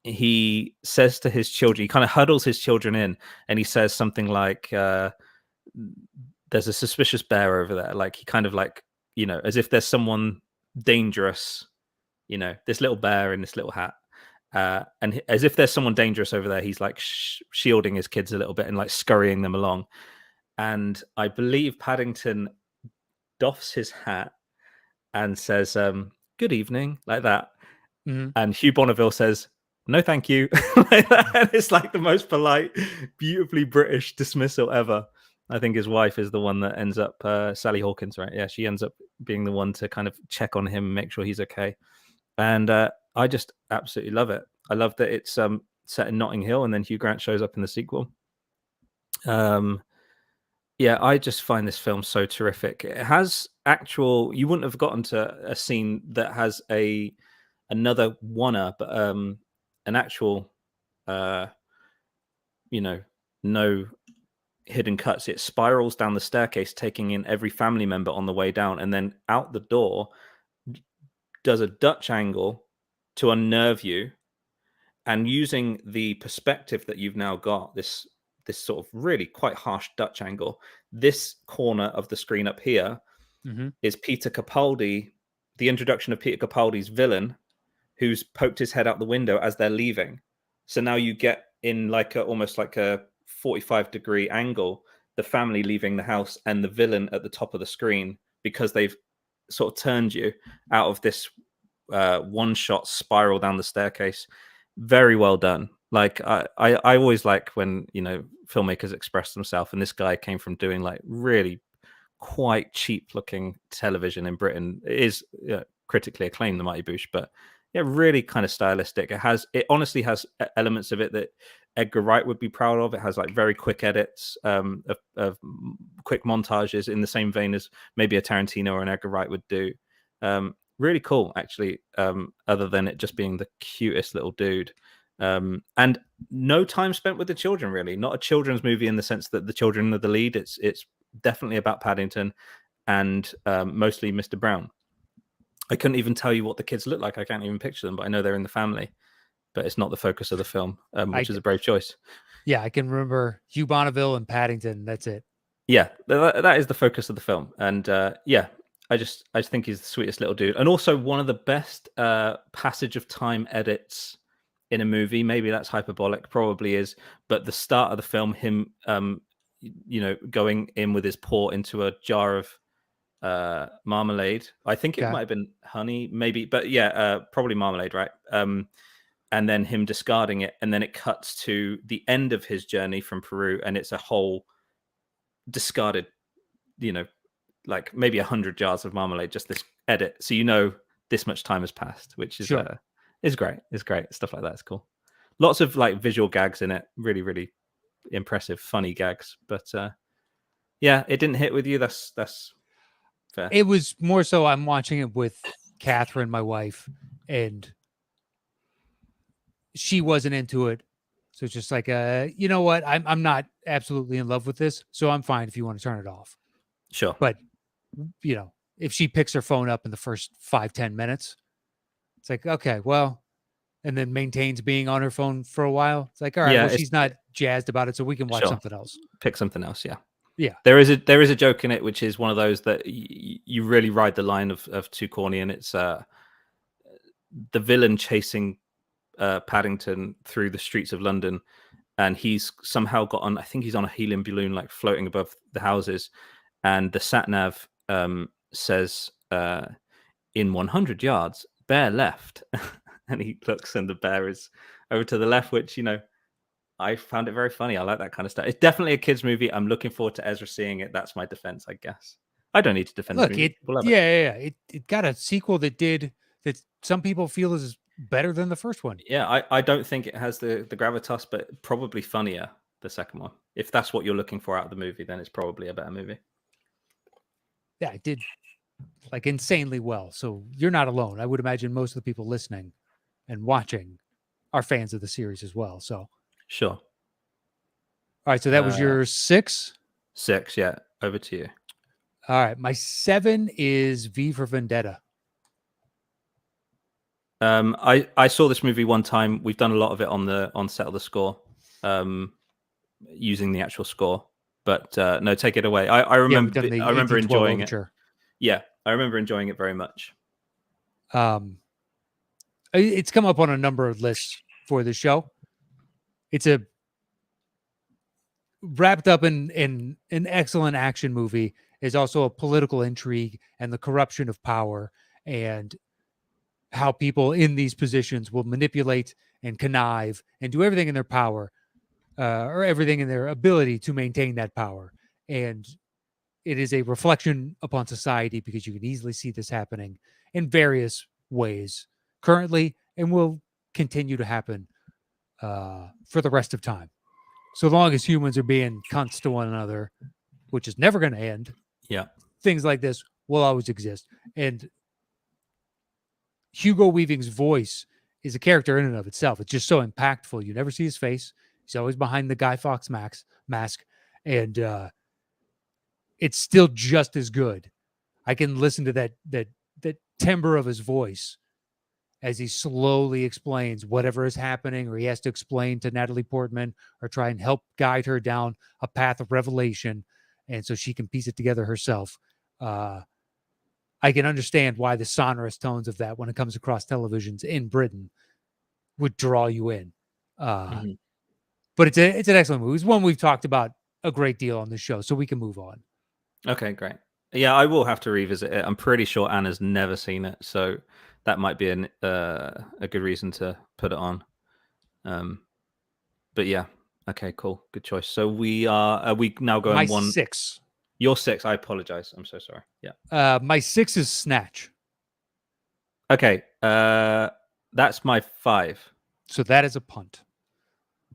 He says to his children, he kind of huddles his children in, and he says something like, there's a suspicious bear over there. Like, he kind of like, as if there's someone dangerous, this little bear in this little hat. And as if there's someone dangerous over there, he's like shielding his kids a little bit and like scurrying them along. And I believe Paddington doffs his hat and says, good evening, like that. Mm-hmm. And Hugh Bonneville says, no, thank you. Like that. And it's like the most polite, beautifully British dismissal ever. I think his wife is the one that ends up, Sally Hawkins, right? Yeah, she ends up being the one to kind of check on him, make sure he's okay. And I just absolutely love it. I love that it's set in Notting Hill, and then Hugh Grant shows up in the sequel. Yeah, I just find this film so terrific. It has you wouldn't have gotten to a scene that has another one-er, but an actual, no hidden cuts. It spirals down the staircase, taking in every family member on the way down, and then out the door does a Dutch angle to unnerve you, and using the perspective that you've now got, this sort of really quite harsh Dutch angle, this corner of the screen up here is Peter Capaldi, the introduction of Peter Capaldi's villain, who's poked his head out the window as they're leaving. So now you get in like almost like a 45-degree angle, the family leaving the house and the villain at the top of the screen, because they've sort of turned you out of this one-shot spiral down the staircase. Very well done. Like I always like when filmmakers express themselves, and this guy came from doing like really quite cheap looking television in Britain. It is critically acclaimed, The Mighty Boosh, but yeah, really kind of stylistic. It honestly has elements of it that Edgar Wright would be proud of. It has like very quick edits, of quick montages in the same vein as maybe a Tarantino or an Edgar Wright would do. Really cool, actually, other than it just being the cutest little dude. And no time spent with the children, really. Not a children's movie in the sense that the children are the lead. It's definitely about Paddington and mostly Mr. Brown. I couldn't even tell you what the kids look like. I can't even picture them, but I know they're in the family. But it's not the focus of the film, which is a brave choice. Yeah, I can remember Hugh Bonneville and Paddington. That's it. Yeah, that is the focus of the film. And yeah, I just think he's the sweetest little dude. And also one of the best passage of time edits in a movie. Maybe that's hyperbolic, probably is. But the start of the film, him, going in with his paw into a jar of marmalade. I think it might have been honey, maybe. But yeah, probably marmalade, right? And then him discarding it. And then it cuts to the end of his journey from Peru. And it's a whole discarded, like maybe 100 jars of marmalade, just this edit. So this much time has passed, which is is great. It's great. Stuff like that is cool. Lots of like visual gags in it. Really, really impressive, funny gags. But yeah, it didn't hit with you. That's fair. It was more so I'm watching it with Catherine, my wife, and she wasn't into it. So it's just like, you know what? I'm not absolutely in love with this, so I'm fine if you want to turn it off. Sure. But if she picks her phone up in the first 5-10 minutes, it's like, okay, well, and then maintains being on her phone for a while. It's like, all right, well, she's not jazzed about it, so we can watch something else. Pick something else, yeah. Yeah. There is a joke in it, which is one of those that you really ride the line of too corny, and it's the villain chasing Paddington through the streets of London, and he's somehow got on, I think he's on a helium balloon, like floating above the houses, and the sat nav says in 100 yards, bear left. And he looks and the bear is over to the left, which, I found it very funny. I like that kind of stuff. It's definitely a kid's movie. I'm looking forward to Ezra seeing it. That's my defense, I guess. I don't need to defend this Look, movie. People love it. yeah. It got a sequel that some people feel is better than the first one. Yeah, I don't think it has the gravitas, but probably funnier, the second one. If that's what you're looking for out of the movie, then it's probably a better movie. Yeah, it did like insanely well. So you're not alone. I would imagine most of the people listening and watching are fans of the series as well. So, all Sure. right. So that was your 6. 6, yeah. Over to you. All right. My 7 is V for Vendetta. I saw this movie one time. We've done a lot of it on Settle the Score, using the actual score. But no, take it away. I remember We've done the I remember 1812 enjoying overture. it. Yeah, I remember enjoying it very much. It's come up on a number of lists for the show. It's a wrapped up in an excellent action movie. Is also a political intrigue and the corruption of power and how people in these positions will manipulate and connive and do everything in their power, or everything in their ability to maintain that power. And it is a reflection upon society because you can easily see this happening in various ways currently and will continue to happen for the rest of time. So long as humans are being cunts to one another, which is never going to end, Yeah. things like this will always exist. And Hugo Weaving's voice is a character in and of itself. It's just so impactful. You never see his face. He's always behind the Guy Fawkes mask. And it's still just as good. I can listen to that timbre of his voice as he slowly explains whatever is happening, or he has to explain to Natalie Portman or try and help guide her down a path of revelation, and so she can piece it together herself. I can understand why the sonorous tones of that, when it comes across televisions in Britain, would draw you in. But it's an excellent movie. It's one we've talked about a great deal on this show, so we can move on. Okay, great. Yeah, I will have to revisit it. I'm pretty sure Anna's never seen it, so that might be a good reason to put it on. But yeah, okay, cool, good choice. So we are we now going My one? 6. Your 6. I apologize. I'm so sorry. Yeah. My 6 is Snatch. Okay. That's my 5. So that is a punt.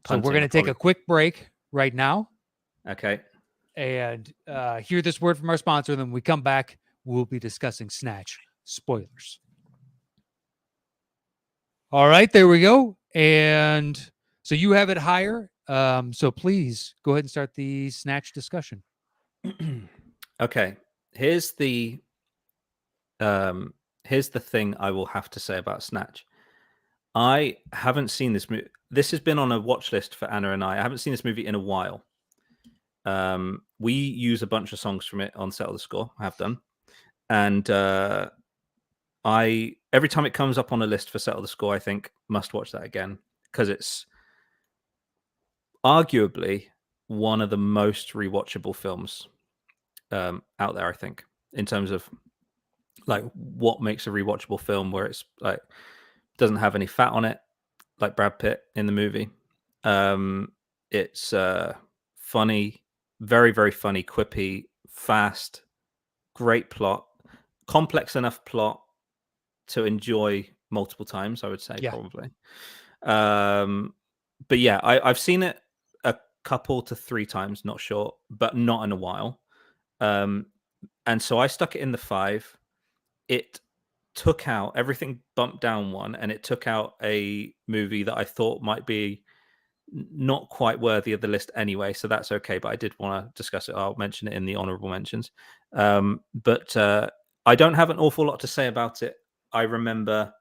Punting, so we're going to take a quick break right now. Okay. And hear this word from our sponsor. Then when we come back, we'll be discussing Snatch spoilers. All right, there we go. And so you have it higher. So please go ahead and start the Snatch discussion. Okay. Here's the thing I will have to say about Snatch. I haven't seen this movie. This has been on a watch list for Anna and I. I haven't seen this movie in a while. We use a bunch of songs from it on Settle the Score. I have done. And every time it comes up on a list for Settle the Score, I think must watch that again, because it's arguably one of the most rewatchable films out there, I think, in terms of like what makes a rewatchable film, where it's like doesn't have any fat on it, like Brad Pitt in the movie. It's funny, very, very funny, quippy, fast, great plot, complex enough plot to enjoy multiple times, I would say, probably. But yeah, I've seen it a couple to 3 times, not sure, but not in a while. And so I stuck it in the 5. It took out everything, bumped down 1, and it took out a movie that I thought might be not quite worthy of the list anyway, so that's okay. But I did want to discuss it. I'll mention it in the honorable mentions. But I don't have an awful lot to say about it. I remember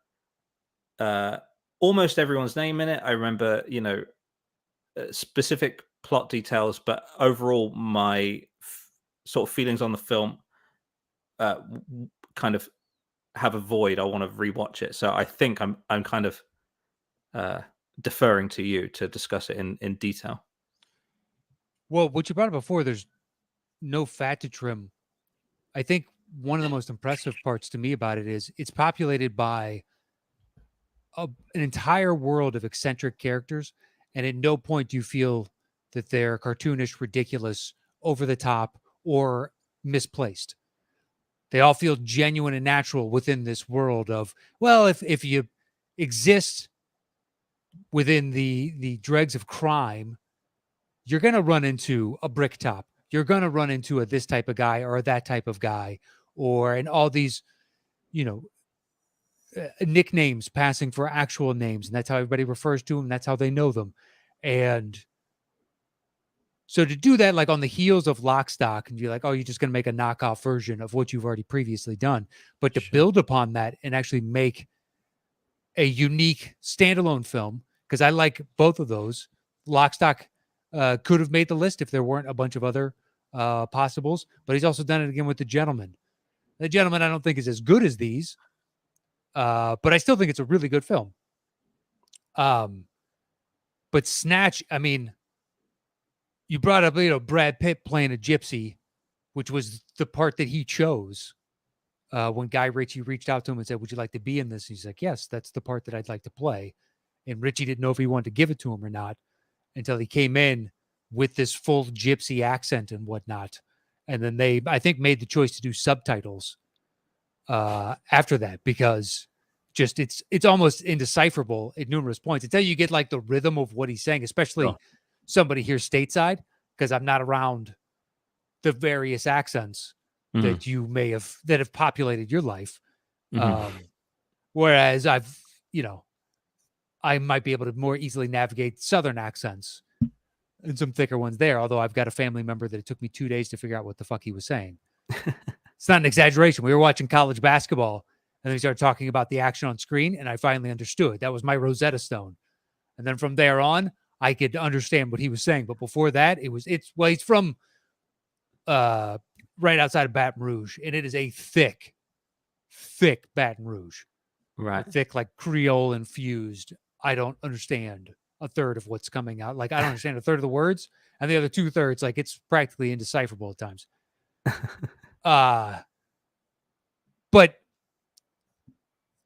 almost everyone's name in it. I remember, specific plot details, but overall, my sort of feelings on the film kind of have a void. I want to rewatch it. So I think I'm kind of deferring to you to discuss it in detail. Well, what you brought up before, there's no fat to trim. I think one of the most impressive parts to me about it is it's populated by an entire world of eccentric characters, and at no point do you feel that they're cartoonish, ridiculous, over the top, or misplaced. They all feel genuine and natural within this world of, well, if you exist within the dregs of crime, you're going to run into a brick top. You're going to run into a this type of guy or a that type of guy, and all these, nicknames passing for actual names, and that's how everybody refers to them. That's how they know them. And so to do that, like on the heels of Lock, Stock, and you're like, oh, you're just going to make a knockoff version of what you've already previously done. But to Sure. build upon that and actually make a unique standalone film, because I like both of those. Lock, Stock could have made the list if there weren't a bunch of other possibles, but he's also done it again with The Gentleman. The Gentleman, I don't think is as good as these, but I still think it's a really good film. But Snatch, I mean, you brought up, Brad Pitt playing a gypsy, which was the part that he chose. When Guy Ritchie reached out to him and said, would you like to be in this? He's like, yes, that's the part that I'd like to play. And Ritchie didn't know if he wanted to give it to him or not until he came in with this full gypsy accent and whatnot. And then they, I think, made the choice to do subtitles after that, because just it's almost indecipherable at numerous points until you get like the rhythm of what he's saying, especially somebody here stateside, because I'm not around the various accents that you may have that have populated your life. Whereas I've, I might be able to more easily navigate Southern accents and some thicker ones there. Although I've got a family member that it took me 2 days to figure out what the fuck he was saying. It's not an exaggeration. We were watching college basketball and they started talking about the action on screen, and I finally understood. That was my Rosetta Stone. And then from there on, I could understand what he was saying. But before that, he's from right outside of Baton Rouge, and it is a thick Baton Rouge. Right. Thick, like Creole infused. I don't understand a third of what's coming out. Like, I don't understand a third of the words, and the other 2/3, like, it's practically indecipherable at times. But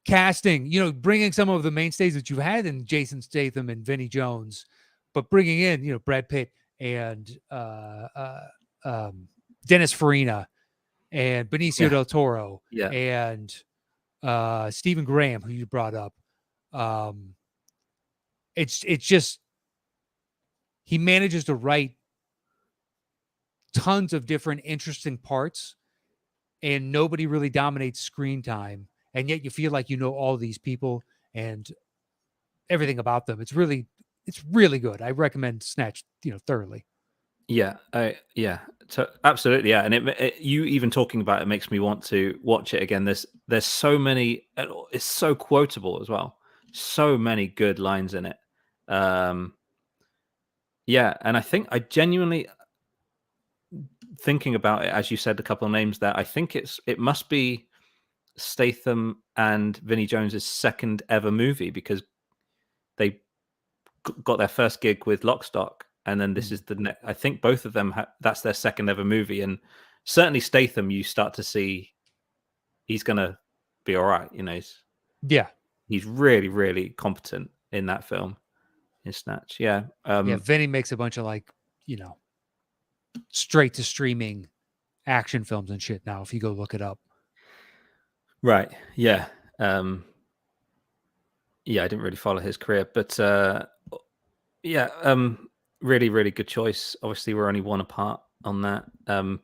casting, bringing some of the mainstays that you've had in Jason Statham and Vinnie Jones, but bringing in, Brad Pitt and Dennis Farina and Benicio del Toro and Stephen Graham, who you brought up. It's just, he manages to write tons of different interesting parts, and nobody really dominates screen time, and yet you feel like you know all these people and everything about them. It's really good. I recommend Snatch, thoroughly. Yeah, absolutely, yeah. And you even talking about it makes me want to watch it again. There's so many. It's so quotable as well. So many good lines in it. Yeah, and I think I genuinely, thinking about it, as you said, a couple of names there, I think it must be Statham and Vinnie Jones's second ever movie, because they got their first gig with Lock, Stock, and then this is I think both of them that's their second ever movie. And certainly Statham, you start to see he's gonna be all right. He's really, really competent in that film, in Snatch. Yeah. Vinny makes a bunch of, like, straight to streaming action films and shit now, if you go look it up. Right. Yeah. Yeah, I didn't really follow his career, but really, really good choice. Obviously, we're only one apart on that.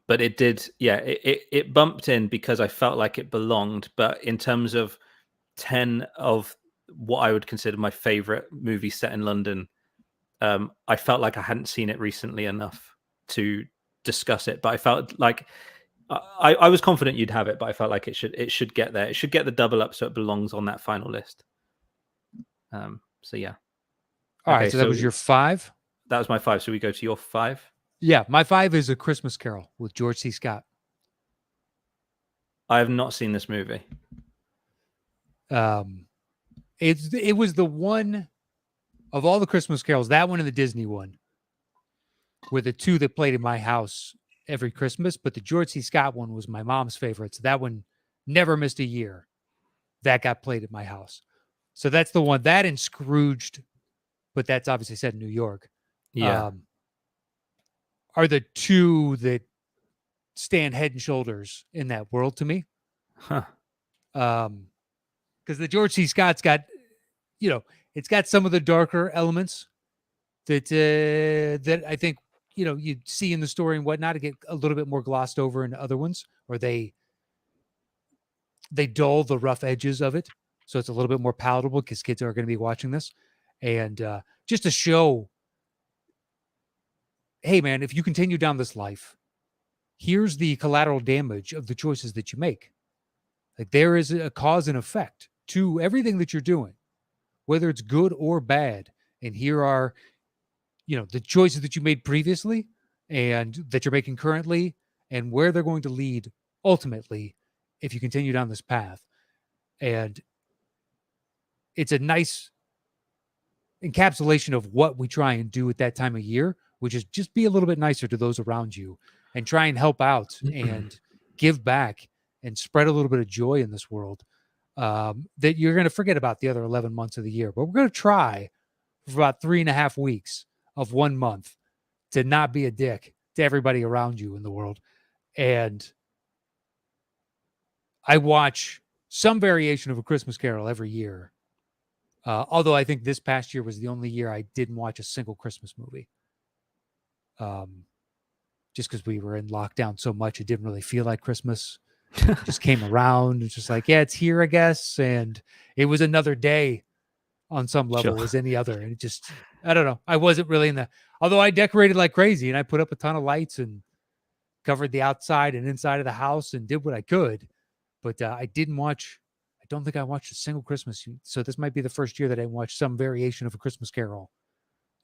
But it did, it bumped in because I felt like it belonged. But in terms of 10 of what I would consider my favorite movies set in London, I felt like I hadn't seen it recently enough to discuss it. But I felt like I was confident you'd have it, but I felt like it should get there. It should get the double up, so it belongs on that final list. So yeah. All right, so that was your 5? That was my 5. So we go to your 5? Yeah, my 5 is A Christmas Carol with George C. Scott. I have not seen this movie. It was the one of all the Christmas carols, that one and the Disney one, were the two that played in my house every Christmas. But the George C. Scott one was my mom's favorite. So that one never missed a year. That got played at my house. So that's the one. That and Scrooged, but that's obviously set in New York. Yeah. Are the two that stand head and shoulders in that world to me. Huh. Because the George C. Scott's got, it's got some of the darker elements that I think you see in the story and whatnot to get a little bit more glossed over in other ones, or they dull the rough edges of it, so it's a little bit more palatable because kids are going to be watching this, and just to show, hey man, if you continue down this life, here's the collateral damage of the choices that you make. Like there is a cause and effect to everything that you're doing, whether it's good or bad, and here are the choices that you made previously and that you're making currently and where they're going to lead ultimately if you continue down this path. And it's a nice encapsulation of what we try and do at that time of year, which is just be a little bit nicer to those around you and try and help out and give back and spread a little bit of joy in this world, that you're going to forget about the other 11 months of the year. But we're going to try for about 3.5 weeks of 1 month to not be a dick to everybody around you in the world. And I watch some variation of A Christmas Carol every year. Although I think this past year was the only year I didn't watch a single Christmas movie. Just because we were in lockdown so much, it didn't really feel like Christmas. It just came around. It's just like, yeah, it's here, I guess. And it was another day on some level as any other. And it just, I don't know. I wasn't really although I decorated like crazy and I put up a ton of lights and covered the outside and inside of the house and did what I could. But I don't think I watched a single Christmas. So this might be the first year that I watched some variation of A Christmas Carol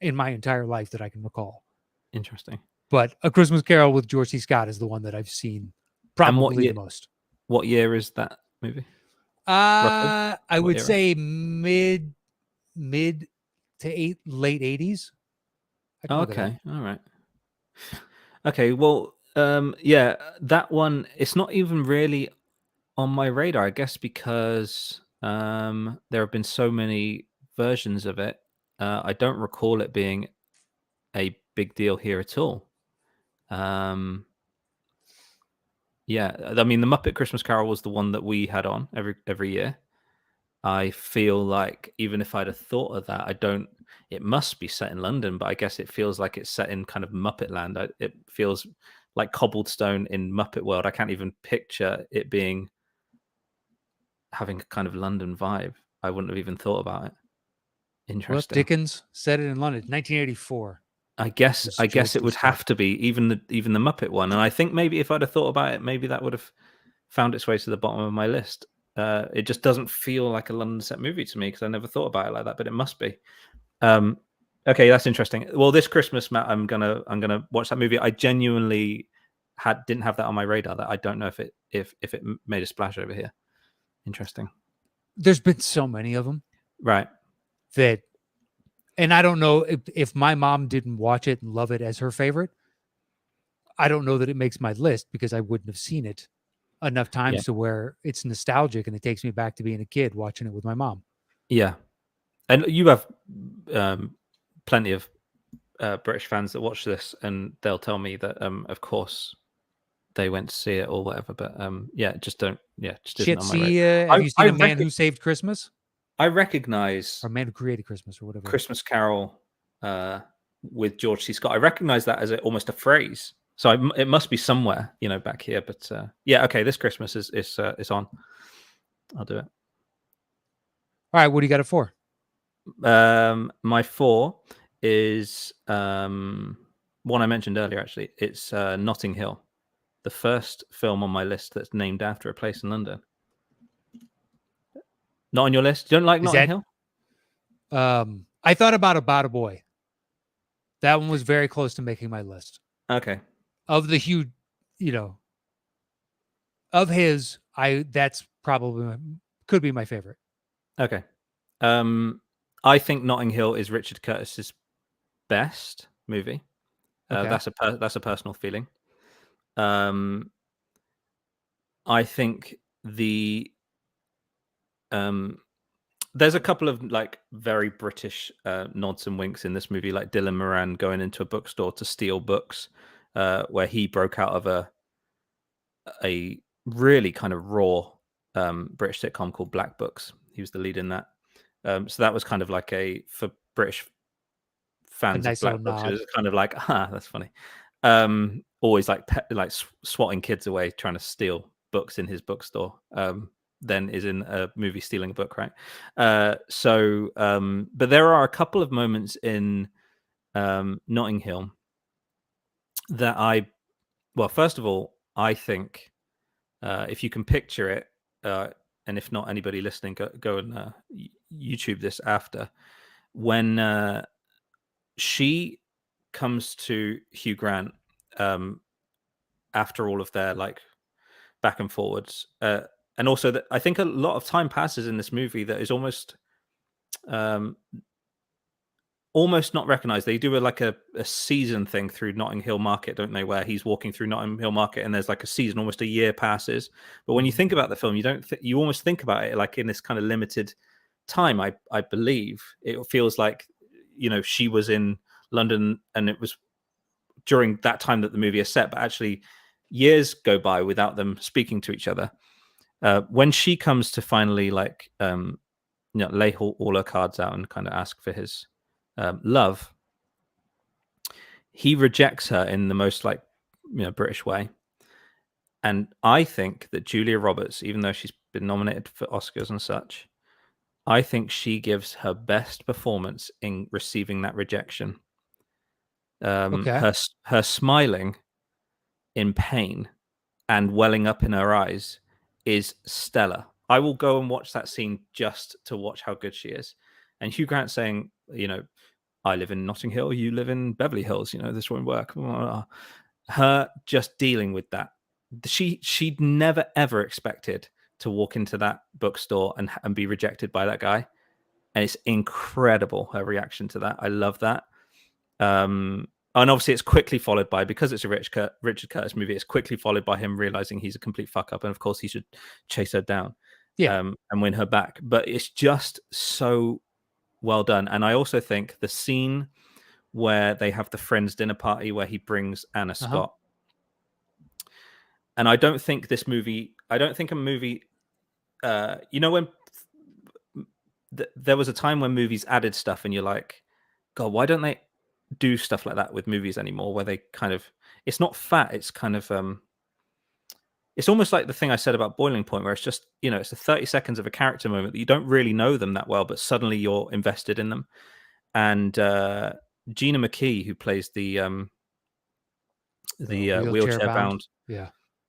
in my entire life that I can recall. Interesting. But A Christmas Carol with George C. Scott is the one that I've seen probably the most. What year is that movie? I would say mid to late 80s. Okay. All right. Okay. Well, yeah, that one, it's not even really on my radar, I guess, because there have been so many versions of it. I don't recall it being a big deal here at all. Yeah, I mean, the Muppet Christmas Carol was the one that we had on every year. I feel like even if I'd have thought of that, it must be set in London, but I guess it feels like it's set in kind of Muppet land. It feels like cobblestone in Muppet world. I can't even picture it having a kind of London vibe. I wouldn't have even thought about it. Interesting. Well, Dickens said it in London, 1984. I guess it would have to be even the Muppet one. And I think maybe if I'd have thought about it, maybe that would have found its way to the bottom of my list. It just doesn't feel like a London set movie to me because I never thought about it like that, but it must be. Okay, that's interesting. Well, this Christmas, Matt, I'm gonna watch that movie. I genuinely didn't have that on my radar. That I don't know if it made a splash over here. Interesting. There's been so many of them, right? And I don't know if my mom didn't watch it and love it as her favorite. I don't know that it makes my list because I wouldn't have seen it enough times to where it's nostalgic and it takes me back to being a kid watching it with my mom. Yeah. And you have plenty of British fans that watch this and they'll tell me that, of course, they went to see it or whatever. But just isn't on my radar. Have you seen A Man Who Saved Christmas? I recognize... Or Man Who Created Christmas or whatever. Christmas Carol with George C. Scott. I recognize that as almost a phrase. So it must be somewhere, back here. But okay, this Christmas is on. I'll do it. All right, what do you got it for? My 4 is one I mentioned earlier, actually. It's Notting Hill, the first film on my list that's named after a place in London. Not on your list? You don't like Notting Hill? I thought about a Boy. That one was very close to making my list. Okay. Of the huge, of his, that's probably could be my favorite. Okay. I think Notting Hill is Richard Curtis's best movie. Okay. That's a personal feeling. I think there's a couple of like very British nods and winks in this movie, like Dylan Moran going into a bookstore to steal books, where he broke out of a a really kind of raw British sitcom called Black Books. He was the lead in that. So that was kind of like for British A fans of nice little Black Books. It nod. was kind of like, that's funny. Always like swatting kids away, trying to steal books in his bookstore. Then is in a movie stealing a book, right? But there are a couple of moments in Notting Hill that first of all, I think if you can picture it, and if not, anybody listening, go and YouTube this after, when she comes to Hugh Grant after all of their like back and forwards, and also that I think a lot of time passes in this movie that is almost not recognized. They do a season thing through Notting Hill Market, don't they, where he's walking through Notting Hill Market and there's like a season, almost a year passes. But when you think about the film, you almost think about it like in this kind of limited time. I believe it feels like, she was in London and it was during that time that the movie is set, but actually years go by without them speaking to each other. When she comes to finally lay all her cards out and kind of ask for his love, he rejects her in the most British way. And I think that Julia Roberts, even though she's been nominated for Oscars and such, I think she gives her best performance in receiving that rejection. Okay. Her smiling in pain and welling up in her eyes is stellar. I will go and watch that scene just to watch how good she is. And Hugh Grant saying, I live in Notting Hill, you live in Beverly Hills, this won't work. Her just dealing with that. She'd never ever expected to walk into that bookstore and be rejected by that guy. And it's incredible, her reaction to that. I love that. And obviously it's quickly followed by, because it's a Richard Curtis movie, it's quickly followed by him realizing he's a complete fuck up. And of course he should chase her down and win her back. But it's just so well done. And I also think the scene where they have the friends dinner party where he brings Anna Scott. And I don't think a movie, when there was a time when movies added stuff and you're like, God, why don't they do stuff like that with movies anymore, where they kind of, it's not fat, it's kind of it's almost like the thing I said about Boiling Point, where it's just, it's the 30 seconds of a character moment that you don't really know them that well, but suddenly you're invested in them. And Gina McKee, who plays the wheelchair bound,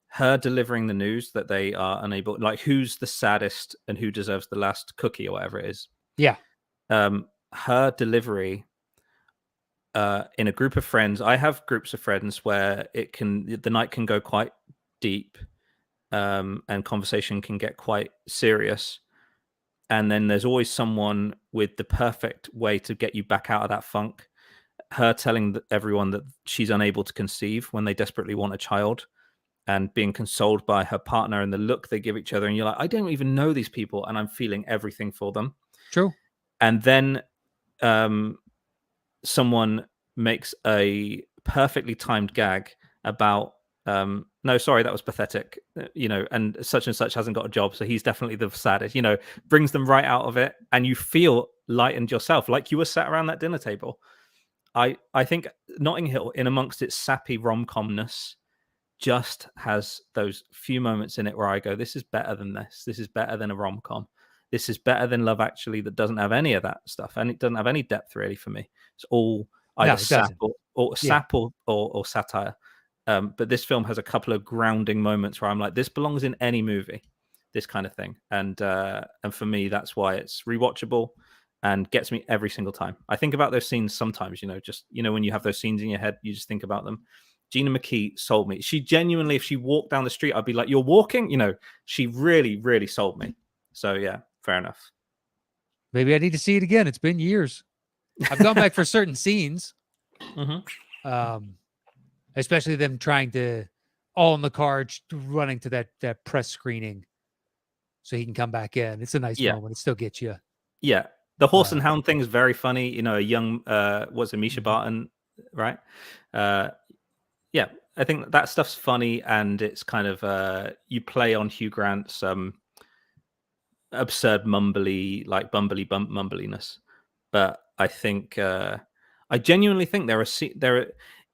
her delivering the news that they are unable, like who's the saddest and who deserves the last cookie or whatever it is. Her delivery in a group of friends. I have groups of friends where the night can go quite deep, and conversation can get quite serious. And then there's always someone with the perfect way to get you back out of that funk. Her telling everyone that she's unable to conceive when they desperately want a child, and being consoled by her partner and the look they give each other. And you're like, I don't even know these people, and I'm feeling everything for them. True. And then someone makes a perfectly timed gag about no, sorry, that was pathetic, and such hasn't got a job, so he's definitely the saddest, brings them right out of it, and you feel lightened yourself, like you were sat around that dinner table. I think Notting Hill, in amongst its sappy rom-comness, just has those few moments in it where I go, this is better than this. This is better than a rom-com. This is better than Love Actually, that doesn't have any of that stuff, and it doesn't have any depth really for me. It's all either sap or satire. But this film has a couple of grounding moments where I'm like, this belongs in any movie, this kind of thing. And for me, that's why it's rewatchable and gets me every single time. I think about those scenes sometimes, when you have those scenes in your head, you just think about them. Gina McKee sold me. She genuinely, if she walked down the street, I'd be like, you're walking? She really, really sold me. So yeah, fair enough. Maybe I need to see it again. It's been years. I've gone back for certain scenes. Especially them trying to, all in the car, running to that press screening so he can come back in. It's a nice moment. It still gets you. Yeah. The horse and hound thing is very funny. A young, Misha Barton, right? Yeah. I think that stuff's funny, and it's kind of you play on Hugh Grant's absurd mumbly, like mumbliness. But I think I genuinely think there are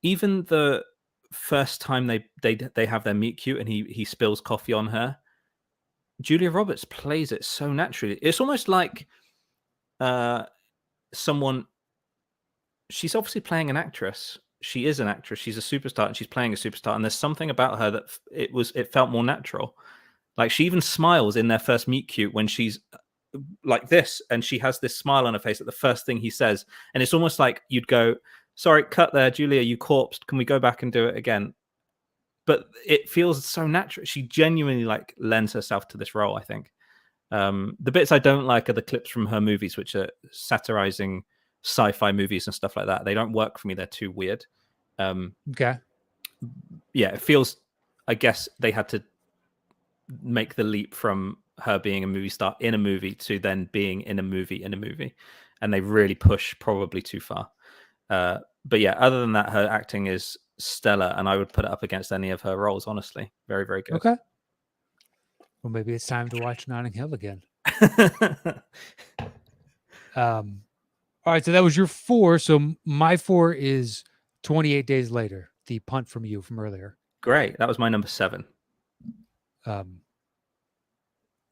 even the first time they have their meet cute and he spills coffee on her. Julia Roberts plays it so naturally. It's almost like someone. She's obviously playing an actress. She is an actress. She's a superstar, and she's playing a superstar. And there's something about her that it felt more natural. Like she even smiles in their first meet cute when she's like this, and she has this smile on her face at the first thing he says, and it's almost like you'd go, "Sorry, cut there, Julia. You corpsed. Can we go back and do it again?" But it feels so natural. She genuinely like lends herself to this role. I think the bits I don't like are the clips from her movies, which are satirizing sci-fi movies and stuff like that. They don't work for me. They're too weird. Okay. Yeah, it feels. I guess they had to make the leap from her being a movie star in a movie to then being in a movie, and they really push probably too far. But yeah, other than that, her acting is stellar, and I would put it up against any of her roles. Honestly, very, very good. Okay. Well, maybe it's time to watch Notting Hill again. All right, so that was your 4. So my 4 is 28 Days Later, the punt from you from earlier. Great. That was my number 7.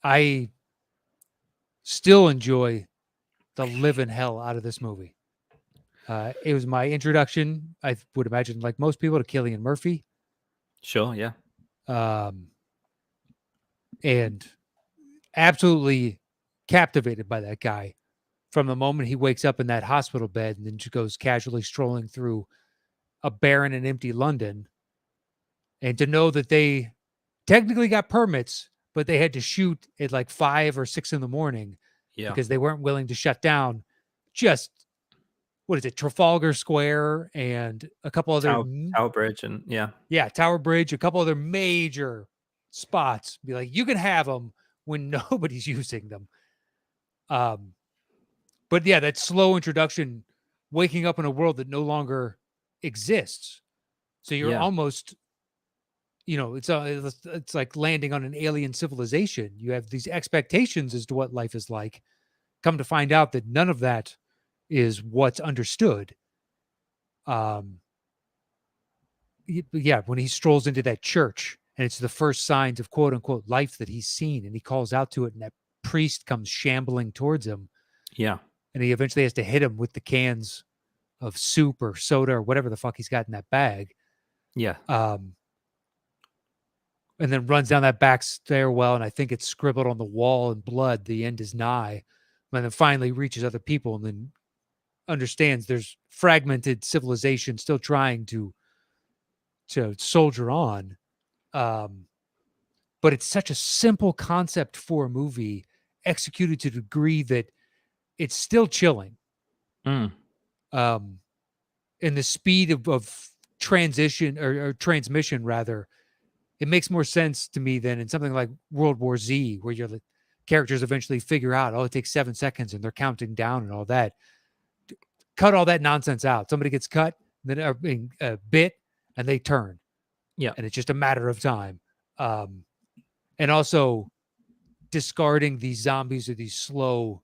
I still enjoy the living hell out of this movie. It was my introduction, I would imagine, like most people, to Cillian Murphy. Sure, yeah. And absolutely captivated by that guy from the moment he wakes up in that hospital bed and then just goes casually strolling through a barren and empty London. And to know that they technically got permits, but they had to shoot at like 5 or 6 in the morning because they weren't willing to shut down just, what is it, Trafalgar Square and a couple other Tower Bridge and Tower Bridge, a couple other major spots. Be like, you can have them when nobody's using them. But yeah, that slow introduction, waking up in a world that no longer exists. So you're almost, it's like landing on an alien civilization. You have these expectations as to what life is like. Come to find out that none of that is what's understood. When he strolls into that church and it's the first signs of quote unquote life that he's seen, and he calls out to it, and that priest comes shambling towards him. Yeah. And he eventually has to hit him with the cans of soup or soda or whatever the fuck he's got in that bag. Yeah. And then runs down that back stairwell, and I think it's scribbled on the wall in blood, "The end is nigh." And then finally reaches other people and then understands there's fragmented civilization still trying to soldier on. But it's such a simple concept for a movie, executed to the degree that it's still chilling. And the speed of transition or transmission, rather, it makes more sense to me than in something like World War Z, where the characters eventually figure out, it takes 7 seconds and they're counting down and all that. Cut all that nonsense out. Somebody gets cut, then are being bit, and they turn. Yeah. And it's just a matter of time. And also discarding these zombies or these slow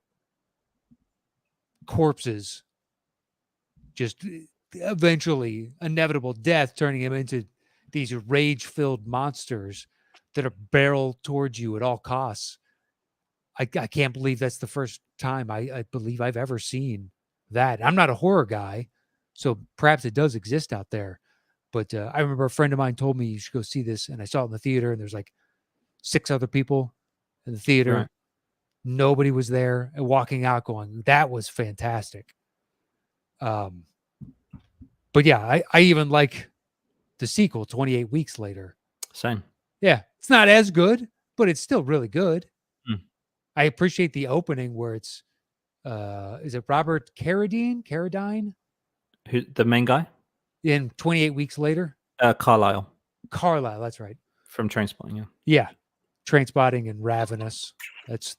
corpses, just eventually inevitable death, turning them into these rage-filled monsters that are barrel towards you at all costs. I can't believe that's the first time I believe I've ever seen that. I'm not a horror guy, so perhaps it does exist out there. But I remember a friend of mine told me you should go see this, and I saw it in the theater, and there's like 6 other people in the theater. Right. Nobody was there, and walking out going, that was fantastic. But yeah, I even like the sequel, 28 Weeks Later. Same. Yeah, it's not as good, but it's still really good. I appreciate the opening where it's, is it Robert Carradine? Who, the main guy? In 28 Weeks Later? Carlisle, that's right. from Trainspotting, yeah. Yeah, Trainspotting and Ravenous. That's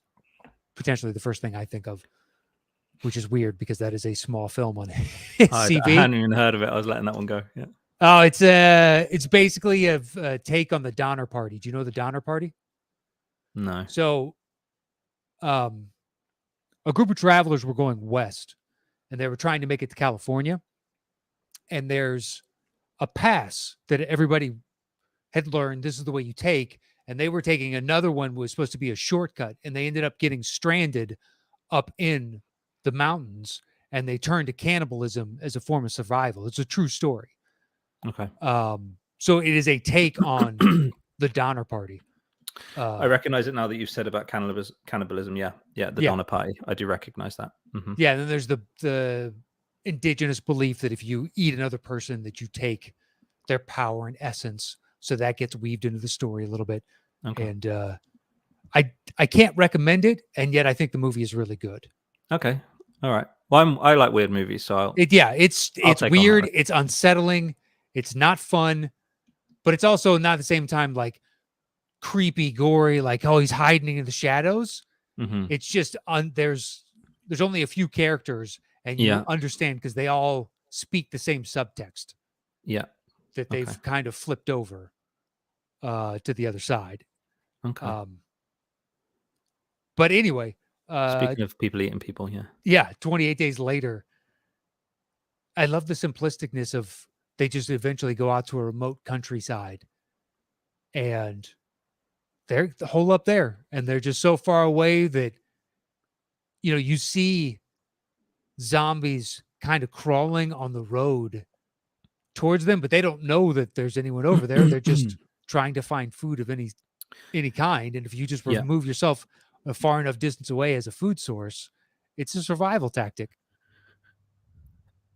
potentially the first thing I think of, which is weird because that is a small film on I CV. hadn't even heard of it. I was letting that one go. Yeah. Oh, it's basically a take on the Donner Party. Do you know the Donner Party? No. So, um, a group of travelers were going west, and they were trying to make it to California. And there's a pass that everybody had learned this is the way you take, and they were taking another one was supposed to be a shortcut, and they ended up getting stranded up in the mountains, and they turned to cannibalism as a form of survival. It's a true story. Okay. So it is a take on the Donner Party. I recognize it now that you've said about cannibalism. Yeah, yeah, the Yeah, Donner Party. I do recognize that. yeah. And then there's the indigenous belief that if you eat another person, that you take their power and essence. So that gets weaved into the story a little bit. Okay. And I can't recommend it, and yet I think the movie is really good. Okay. All right. Well, I like weird movies, so It's I'll take on that weird, one. it's unsettling, it's not fun, but it's also not at the same time like creepy, gory, like oh he's hiding in the shadows. It's just there's only a few characters, and you Yeah. understand because they all speak the same subtext Yeah. that Okay. they've kind of flipped over to the other side. Okay. But anyway, Speaking of people eating people, yeah. yeah, 28 days later, I love the simplisticness of they just eventually go out to a remote countryside and they're the hole up there and they're just so far away that you see zombies kind of crawling on the road towards them, but they don't know that there's anyone over there. They're just trying to find food of any kind. And if you just Yeah. remove yourself a far enough distance away as a food source, it's a survival tactic.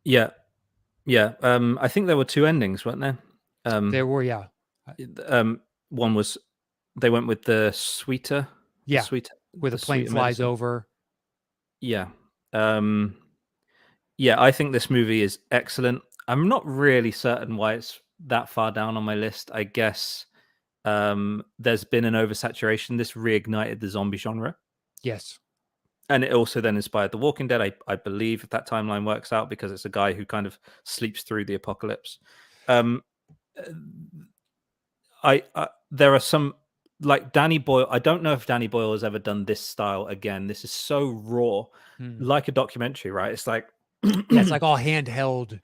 Yeah. Yeah. I think there were two endings, weren't there? There were, yeah. One was they went with the sweeter, Yeah. Where the plane sweeter flies medicine. over. Yeah. Yeah, I think this movie is excellent. I'm not really certain why it's that far down on my list. I guess there's been an oversaturation. This reignited the zombie genre. Yes. And it also then inspired The Walking Dead, I believe, if that timeline works out, because it's a guy who kind of sleeps through the apocalypse. Um, there are some like Danny Boyle. I don't know if Danny Boyle has ever done this style again. This is so raw, like a documentary, right? It's like yeah, it's like all handheld.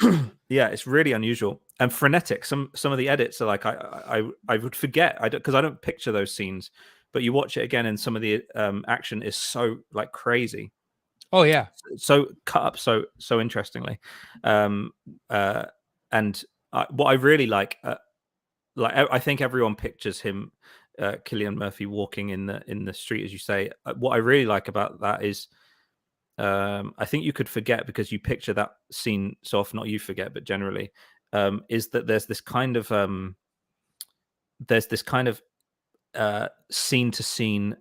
Yeah, it's really unusual and frenetic. Some of the edits are like I would forget because I don't picture those scenes, but you watch it again and some of the action is so like crazy. Oh yeah, so cut up so interestingly, and what I really like I think everyone pictures him, Cillian Murphy, walking in the street, as you say. What I really like about that is, I think you could forget because you picture that scene so often. Not you forget, but generally, is that there's this kind of scene to scene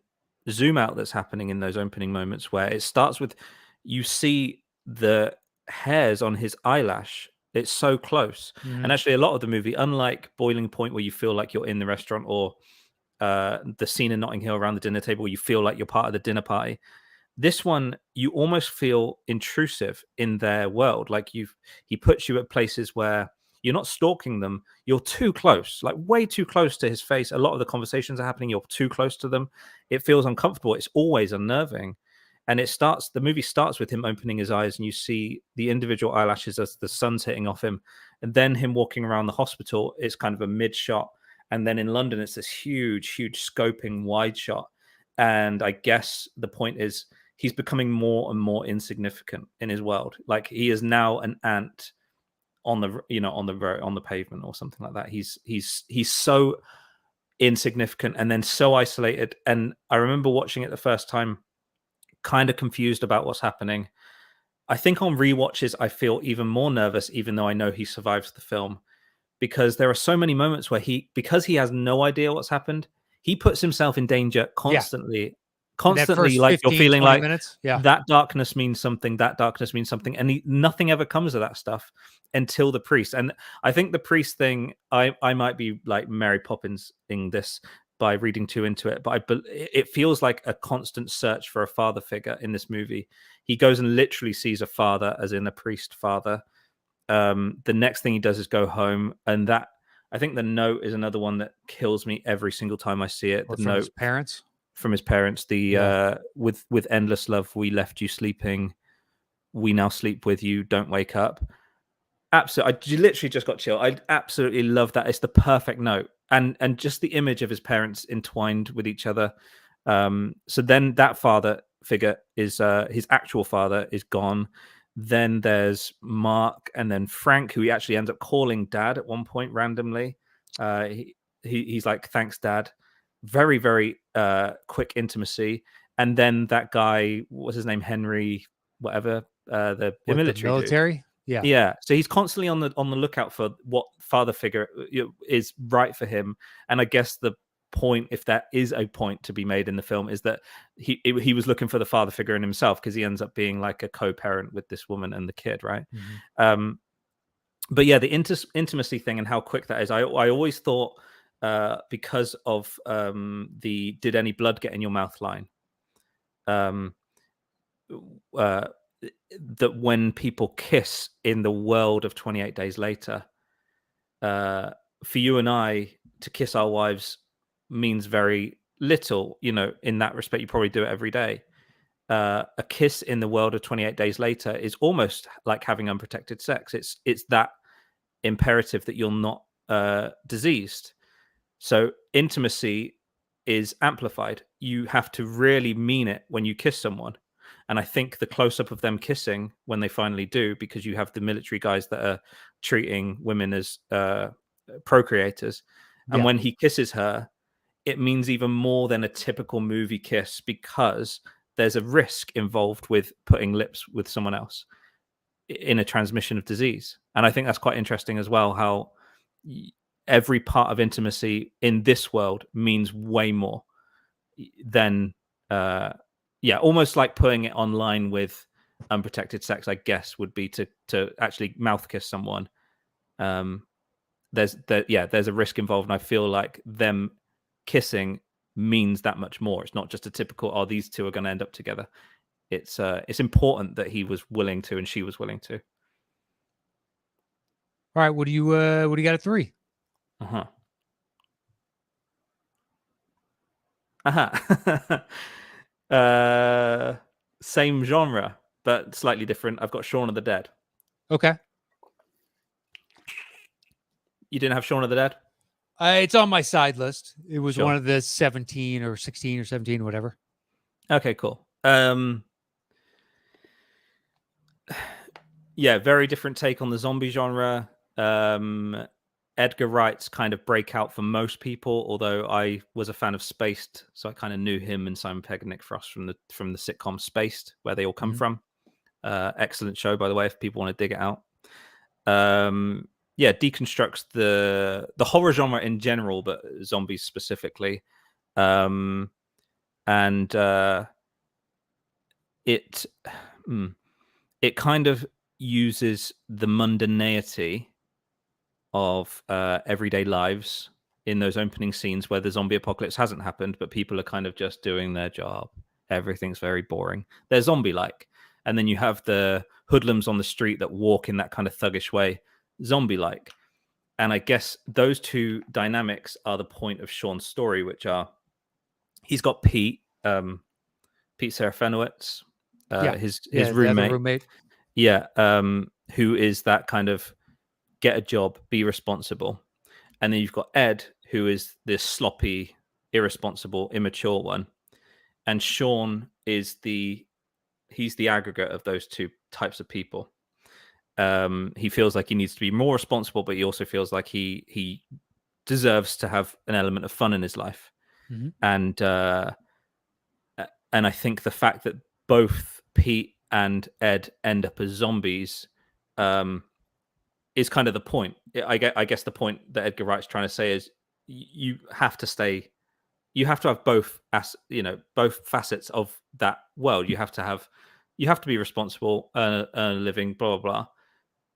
zoom out that's happening in those opening moments where it starts with you see the hairs on his eyelash. It's so close. And actually a lot of the movie, unlike Boiling Point where you feel like you're in the restaurant, or the scene in Notting Hill around the dinner table where you feel like you're part of the dinner party, this one you almost feel intrusive in their world. Like he puts you at places where you're not stalking them, you're too close, like way too close to his face. A lot of the conversations are happening, you're too close to them. It feels uncomfortable. It's always unnerving. And the movie starts with him opening his eyes and you see the individual eyelashes as the sun's hitting off him, and then him walking around the hospital. It's kind of a mid shot, and then in London it's this huge scoping wide shot. And I guess the point is he's becoming more and more insignificant in his world. Like he is now an ant on the pavement or something like that. He's so insignificant and then so isolated. And I remember watching it the first time, kind of confused about what's happening. I think on rewatches, I feel even more nervous, even though I know he survives the film, because there are so many moments where because he has no idea what's happened, he puts himself in danger constantly. In that first Like you're 15, feeling 20 like minutes. Yeah. that darkness means something, and nothing ever comes of that stuff until the priest. And I think the priest thing, I might be like Mary Poppins in this by reading too into it, but it feels like a constant search for a father figure in this movie. He goes and literally sees a father, as in a priest father, The next thing he does is go home, and that, I think, the note is another one that kills me every single time I see it. Or The from his note parents. from his parents, Yeah. With endless love we left you sleeping, we now sleep with you, don't wake up. Absolutely, I literally just got chill. I absolutely love that. It's the perfect note, and just the image of his parents entwined with each other. So then that father figure is his actual father is gone. Then there's Mark, and then Frank, who he actually ends up calling Dad at one point randomly. He's like, "Thanks, Dad." Very very quick intimacy, and then that guy, what's his name, Henry, whatever, the What, the military dude. military? Yeah. Yeah, so he's constantly on the lookout for what father figure is right for him, and I guess the point, if there is a point to be made in the film, is that he was looking for the father figure in himself, because he ends up being like a co-parent with this woman and the kid, right? Mm-hmm. But yeah, the intimacy thing and how quick that is. I always thought, because of the "did any blood get in your mouth" line, um, uh, that when people kiss in the world of 28 Days Later, for you and I to kiss our wives means very little. In that respect, you probably do it every day. A kiss in the world of 28 Days Later is almost like having unprotected sex. It's that imperative that you're not diseased. So intimacy is amplified. You have to really mean it when you kiss someone. And I think the close up of them kissing when they finally do, because you have the military guys that are treating women as procreators. And Yeah. when he kisses her, it means even more than a typical movie kiss, because there's a risk involved with putting lips with someone else in a transmission of disease. And I think that's quite interesting as well, how every part of intimacy in this world means way more than yeah, almost like putting it online with unprotected sex, I guess, would be to actually mouth kiss someone. There's a risk involved, and I feel like them kissing means that much more. It's not just a typical, oh, these two are going to end up together. It's important that he was willing to and she was willing to. All right. What do you got at 3? Uh-huh. Uh-huh. Same genre, but slightly different. I've got Shaun of the Dead. Okay. You didn't have Shaun of the Dead? It's on my side list. It was Sure. one of the 17 or 16 or 17, whatever. Okay, cool. Yeah, very different take on the zombie genre. Edgar Wright's kind of breakout for most people, although I was a fan of Spaced, so I kind of knew him and Simon Pegg and Nick Frost from the sitcom Spaced, where they all come Mhm. from. Excellent show, by the way, if people want to dig it out. Yeah, deconstructs the horror genre in general, but zombies specifically. And it it kind of uses the mundanity of everyday lives in those opening scenes where the zombie apocalypse hasn't happened, but people are kind of just doing their job. Everything's very boring. They're zombie-like. And then you have the hoodlums on the street that walk in that kind of thuggish way, zombie-like. And I guess those two dynamics are the point of Sean's story, which are, he's got Pete Serafinowicz, Yeah. his The other roommate. roommate. Yeah, who is that kind of get a job, be responsible. And then you've got Ed, who is this sloppy, irresponsible, immature one. And Sean is he's the aggregate of those two types of people. He feels like he needs to be more responsible, but he also feels like he deserves to have an element of fun in his life. Mm-hmm. And I think the fact that both Pete and Ed end up as zombies is kind of the point. I guess the point that Edgar Wright's trying to say is you have to have both, both facets of that world. You have to be responsible, earn a living, blah blah blah,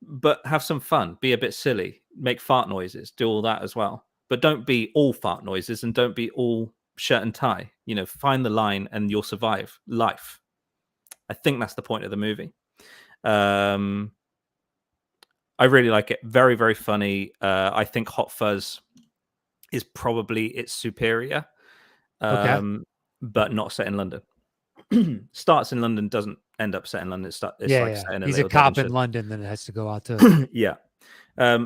but have some fun, be a bit silly, make fart noises, do all that as well. But don't be all fart noises, and don't be all shirt and tie. Find the line and you'll survive life. I think that's the point of the movie. I really like it. Very, very funny. I think Hot Fuzz is probably its superior, Okay. but not set in London. Starts in London, doesn't end up set in London. It's Yeah, like yeah. set in a He's a little cop in Devonshire. London, then it has to go out to. Yeah.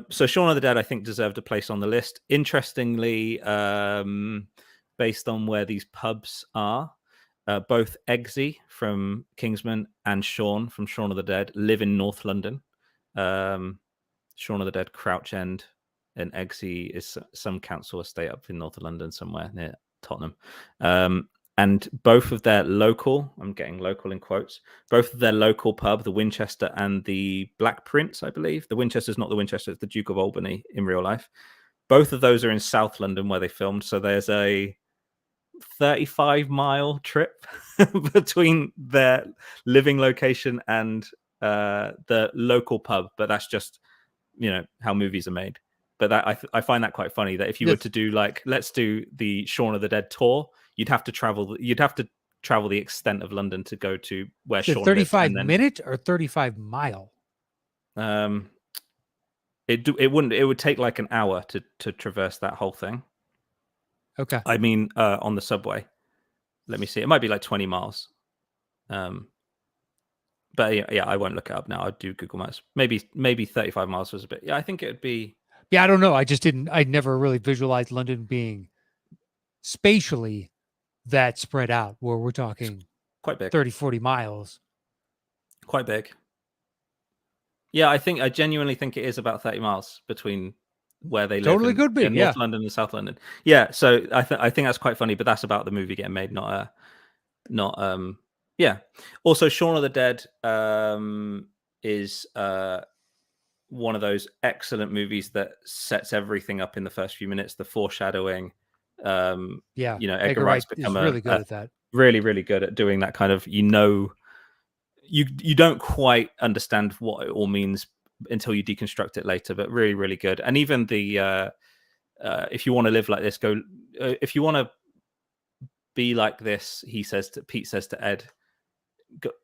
So Shaun of the Dead, I think, deserved a place on the list. Interestingly, based on where these pubs are, both Eggsy from Kingsman and Shaun from Shaun of the Dead live in North London. Shaun of the Dead, Crouch End, and Eggsy is some council estate up in North London somewhere near Tottenham. And both of their local, I'm getting local in quotes, both of their local pub, the Winchester and the Black Prince, I believe. The Winchester's not the Winchester, it's the Duke of Albany in real life. Both of those are in South London where they filmed. So there's a 35-mile trip between their living location and the local pub. But that's just, how movies are made. But that I find that quite funny, that if you were to do let's do the Shaun of the Dead tour, you'd have to travel the extent of London to go to where Shaun lives. 35-minute or 35-mile? It would take like an hour to traverse that whole thing. Okay. I mean, on the subway. Let me see. It might be like 20 miles. But yeah, I won't look it up now. I'd do Google Maps. Maybe 35 miles was a bit. Yeah, I think it would be. Yeah, I don't know. I never really visualized London being spatially that spread out, where we're talking Quite big. 30, 40 miles. Quite big. Yeah, I genuinely think it is about 30 miles between where they live. Totally could be, in yeah. North London and South London. Yeah, so I think that's quite funny, but that's about the movie getting made, not yeah. Also, Shaun of the Dead is one of those excellent movies that sets everything up in the first few minutes. The foreshadowing. Yeah, Edgar Wright's become is really good at that. Really, really good at doing that kind of. You don't quite understand what it all means until you deconstruct it later, but really, really good. And even the if you want to live like this, if you want to be like this, Pete says to Ed,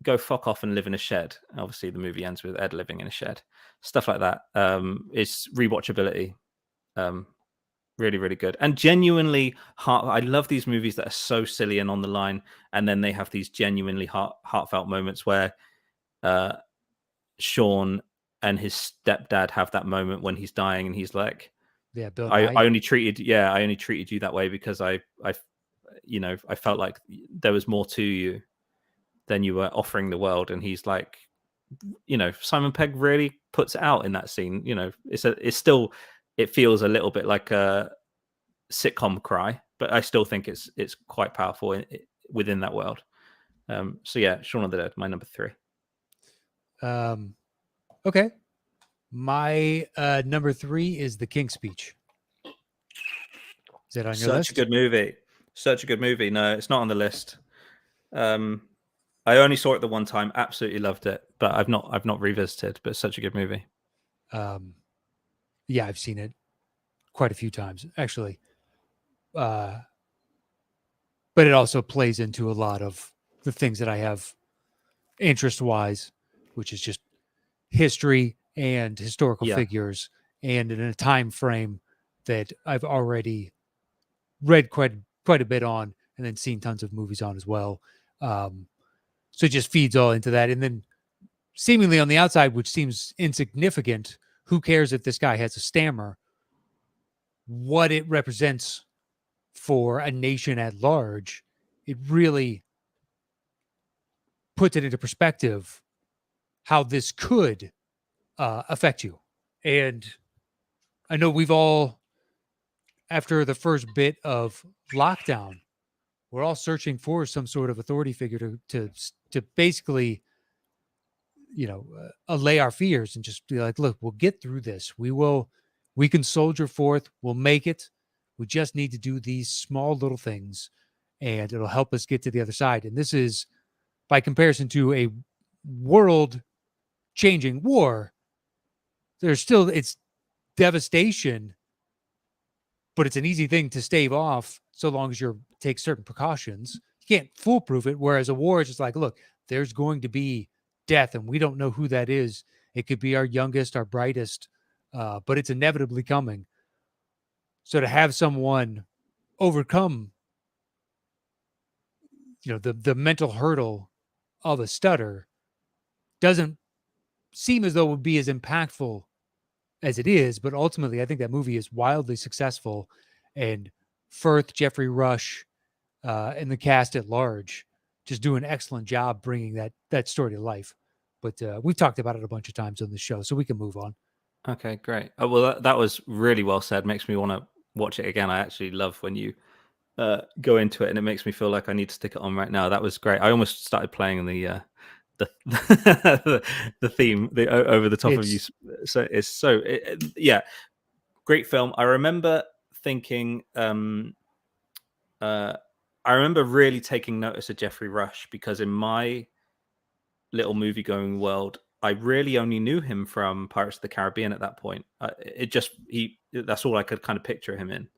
go fuck off and live in a shed. Obviously the movie ends with Ed living in a shed. Stuff like that. It's rewatchability. Really, really good. And genuinely I love these movies that are so silly and on the line, and then they have these genuinely heartfelt moments where Shaun and his stepdad have that moment when he's dying, and he's like, "Yeah, Bill, I only treated you that way because I felt like there was more to you than you were offering the world." And he's like, Simon Pegg really puts it out in that scene. It feels a little bit like a sitcom cry, but I still think it's quite powerful within that world. So yeah, Shaun of the Dead, my number 3. Okay. My number 3 is The King's Speech. Is that on your list? Such a good movie. No, it's not on the list. I only saw it the one time, absolutely loved it, but I've not revisited, but it's such a good movie. Yeah, I've seen it quite a few times, actually. But it also plays into a lot of the things that I have interest-wise, which is just history and historical figures, and in a time frame that I've already read quite a bit on, and then seen tons of movies on as well. So it just feeds all into that. And then seemingly on the outside, which seems insignificant, who cares if this guy has a stammer? What it represents for a nation at large, it really puts it into perspective how this could affect you. And I know we've all, after the first bit of lockdown, we're all searching for some sort of authority figure to basically, allay our fears and just be like, look, we'll get through this. We can soldier forth. We'll make it. We just need to do these small little things, and it'll help us get to the other side. And this is, by comparison to a world-changing war, it's devastation, but it's an easy thing to stave off so long as you take certain precautions. You can't foolproof it, whereas a war is just like, look, there's going to be death, and we don't know who that is, It could be our youngest, our brightest, but it's inevitably coming. So to have someone overcome, the mental hurdle of a stutter doesn't seem as though it would be as impactful as it is. But ultimately, I think that movie is wildly successful, and Firth, Jeffrey Rush, and the cast at large just do an excellent job bringing that story to life. But we've talked about it a bunch of times on the show, so we can move on. Okay, great. Oh, well, that was really well said. Makes me want to watch it again. I actually love when you go into it, and it makes me feel like I need to stick it on right now. That was great. I almost started playing the the theme over the top of you. So it's yeah, great film. I remember thinking, I remember really taking notice of Jeffrey Rush because in my little movie going world, I really only knew him from Pirates of the Caribbean at that point. That's all I could kind of picture him in.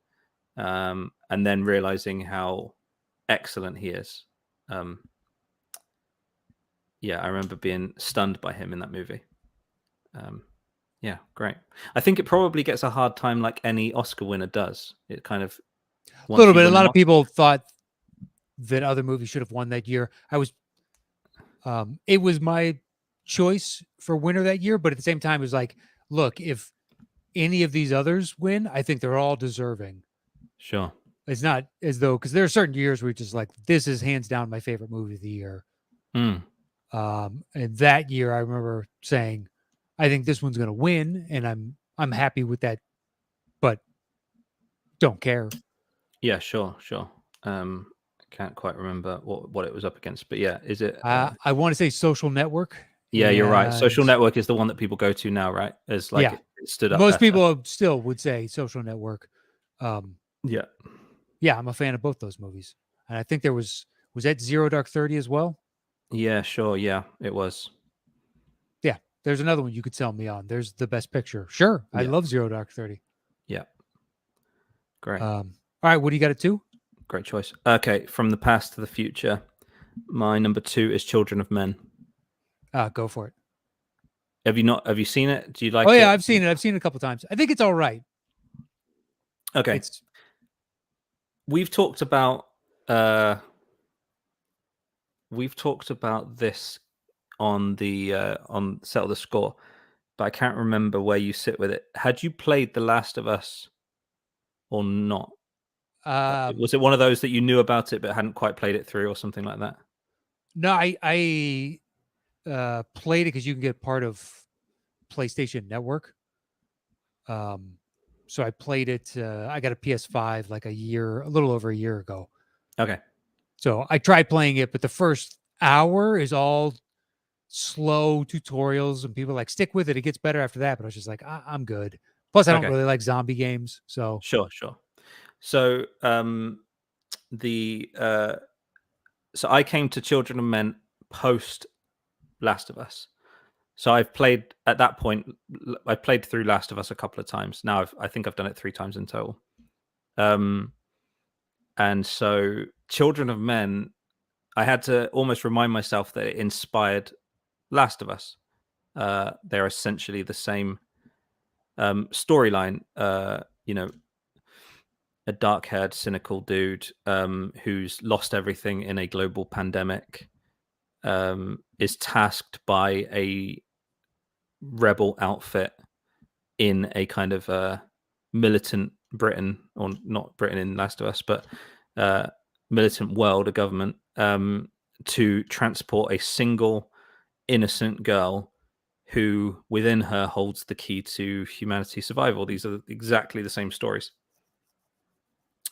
And then realizing how excellent he is. Yeah, I remember being stunned by him in that movie. Yeah, great. I think it probably gets a hard time like any Oscar winner does. It kind of a little bit. A lot of people thought that other movies should have won that year. It was my choice for winner that year, but at the same time, it was like, look, if any of these others win, I think they're all deserving. Sure. It's not as though, because there are certain years where you're just like, this is hands down my favorite movie of the year. Mm. And that year, I remember saying, I think this one's going to win, and I'm happy with that, but don't care. Yeah, sure. I can't quite remember what it was up against, but yeah, is it? I want to say Social Network. Yeah, you're right. Social Network is the one that people go to now, right? As like it stood up. Most people still would say Social Network. Yeah, I'm a fan of both those movies, and I think there was that Zero Dark 30 as well. Yeah, sure. Yeah, it was. Yeah, there's another one you could sell me on. There's the Best Picture. Sure, I love Zero Dark 30. Yeah, great. All right, what do you got at 2? Great choice. Okay, from the past to the future. My number 2 is Children of Men. Go for it. Have you seen it? Do you like it? Oh yeah, I've seen it. I've seen it a couple times. I think it's all right. Okay. We've talked about this on the on Settle the Score, but I can't remember where you sit with it. Had you played The Last of Us or not? Was it one of those that you knew about it but hadn't quite played it through or something like that? No, I played it because you can get part of PlayStation Network. So I played it. I got a PS5 like a little over a year ago. Okay. So I tried playing it, but the first hour is all slow tutorials, and people are like, stick with it. It gets better after that. But I was just like, I'm good. Plus, I don't really like zombie games. So sure. So so I came to Children of Men post Last of Us. So I've played at that point. I played through Last of Us a couple of times. Now I think I've done it 3 times in total. And so Children of Men, I had to almost remind myself that it inspired Last of Us. They're essentially the same storyline. A dark-haired, cynical dude who's lost everything in a global pandemic is tasked by a rebel outfit in a kind of militant Britain, or not Britain in Last of Us, but militant world, a government, to transport a single innocent girl who within her holds the key to humanity's survival. These are exactly the same stories.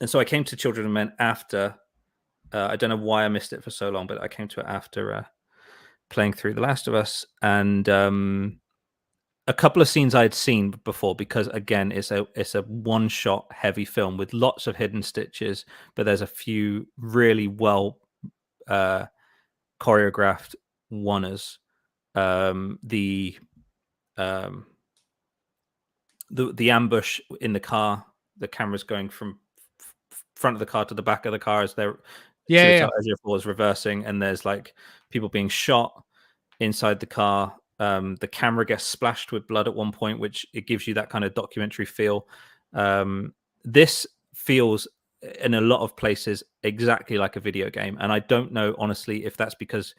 And so I came to Children of Men after, I don't know why I missed it for so long, but I came to it after playing through The Last of Us. And a couple of scenes I had seen before, because again, it's a one-shot heavy film with lots of hidden stitches, but there's a few really well choreographed oneers. The ambush in the car, the camera's going from front of the car to the back of the car as they're as if it was reversing, and there's like people being shot inside the car. The camera gets splashed with blood at one point, which it gives you that kind of documentary feel. This feels in a lot of places exactly like a video game, and I don't know honestly if that's because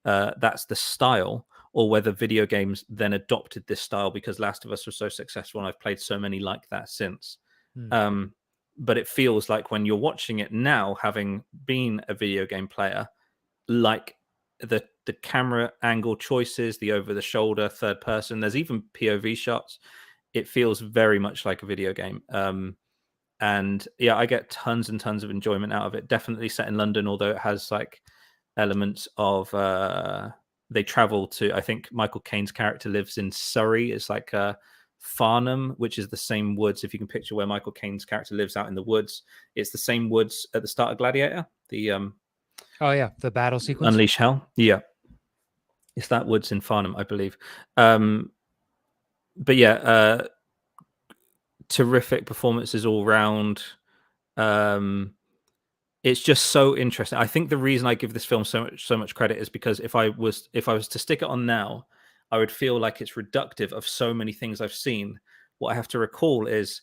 that's the style, or whether video games then adopted this style because Last of Us was so successful, and I've played so many like that since. But it feels like when you're watching it now, having been a video game player, like the camera angle choices, the over the shoulder third person, there's even POV shots. It feels very much like a video game. And yeah, I get tons and tons of enjoyment out of it. Definitely set in London, although it has like elements of they travel to, I think Michael Caine's character lives in Surrey. It's like Farnham, which is the same woods. If you can picture where Michael Caine's character lives out in the woods, it's the same woods at the start of Gladiator. The Oh yeah, the battle sequence. Unleash Hell. Yeah, it's that woods in Farnham, I believe. But yeah, terrific performances all round. It's just so interesting. I think the reason I give this film so much credit is because if I was to stick it on now, I would feel like it's reductive of so many things I've seen. What I have to recall is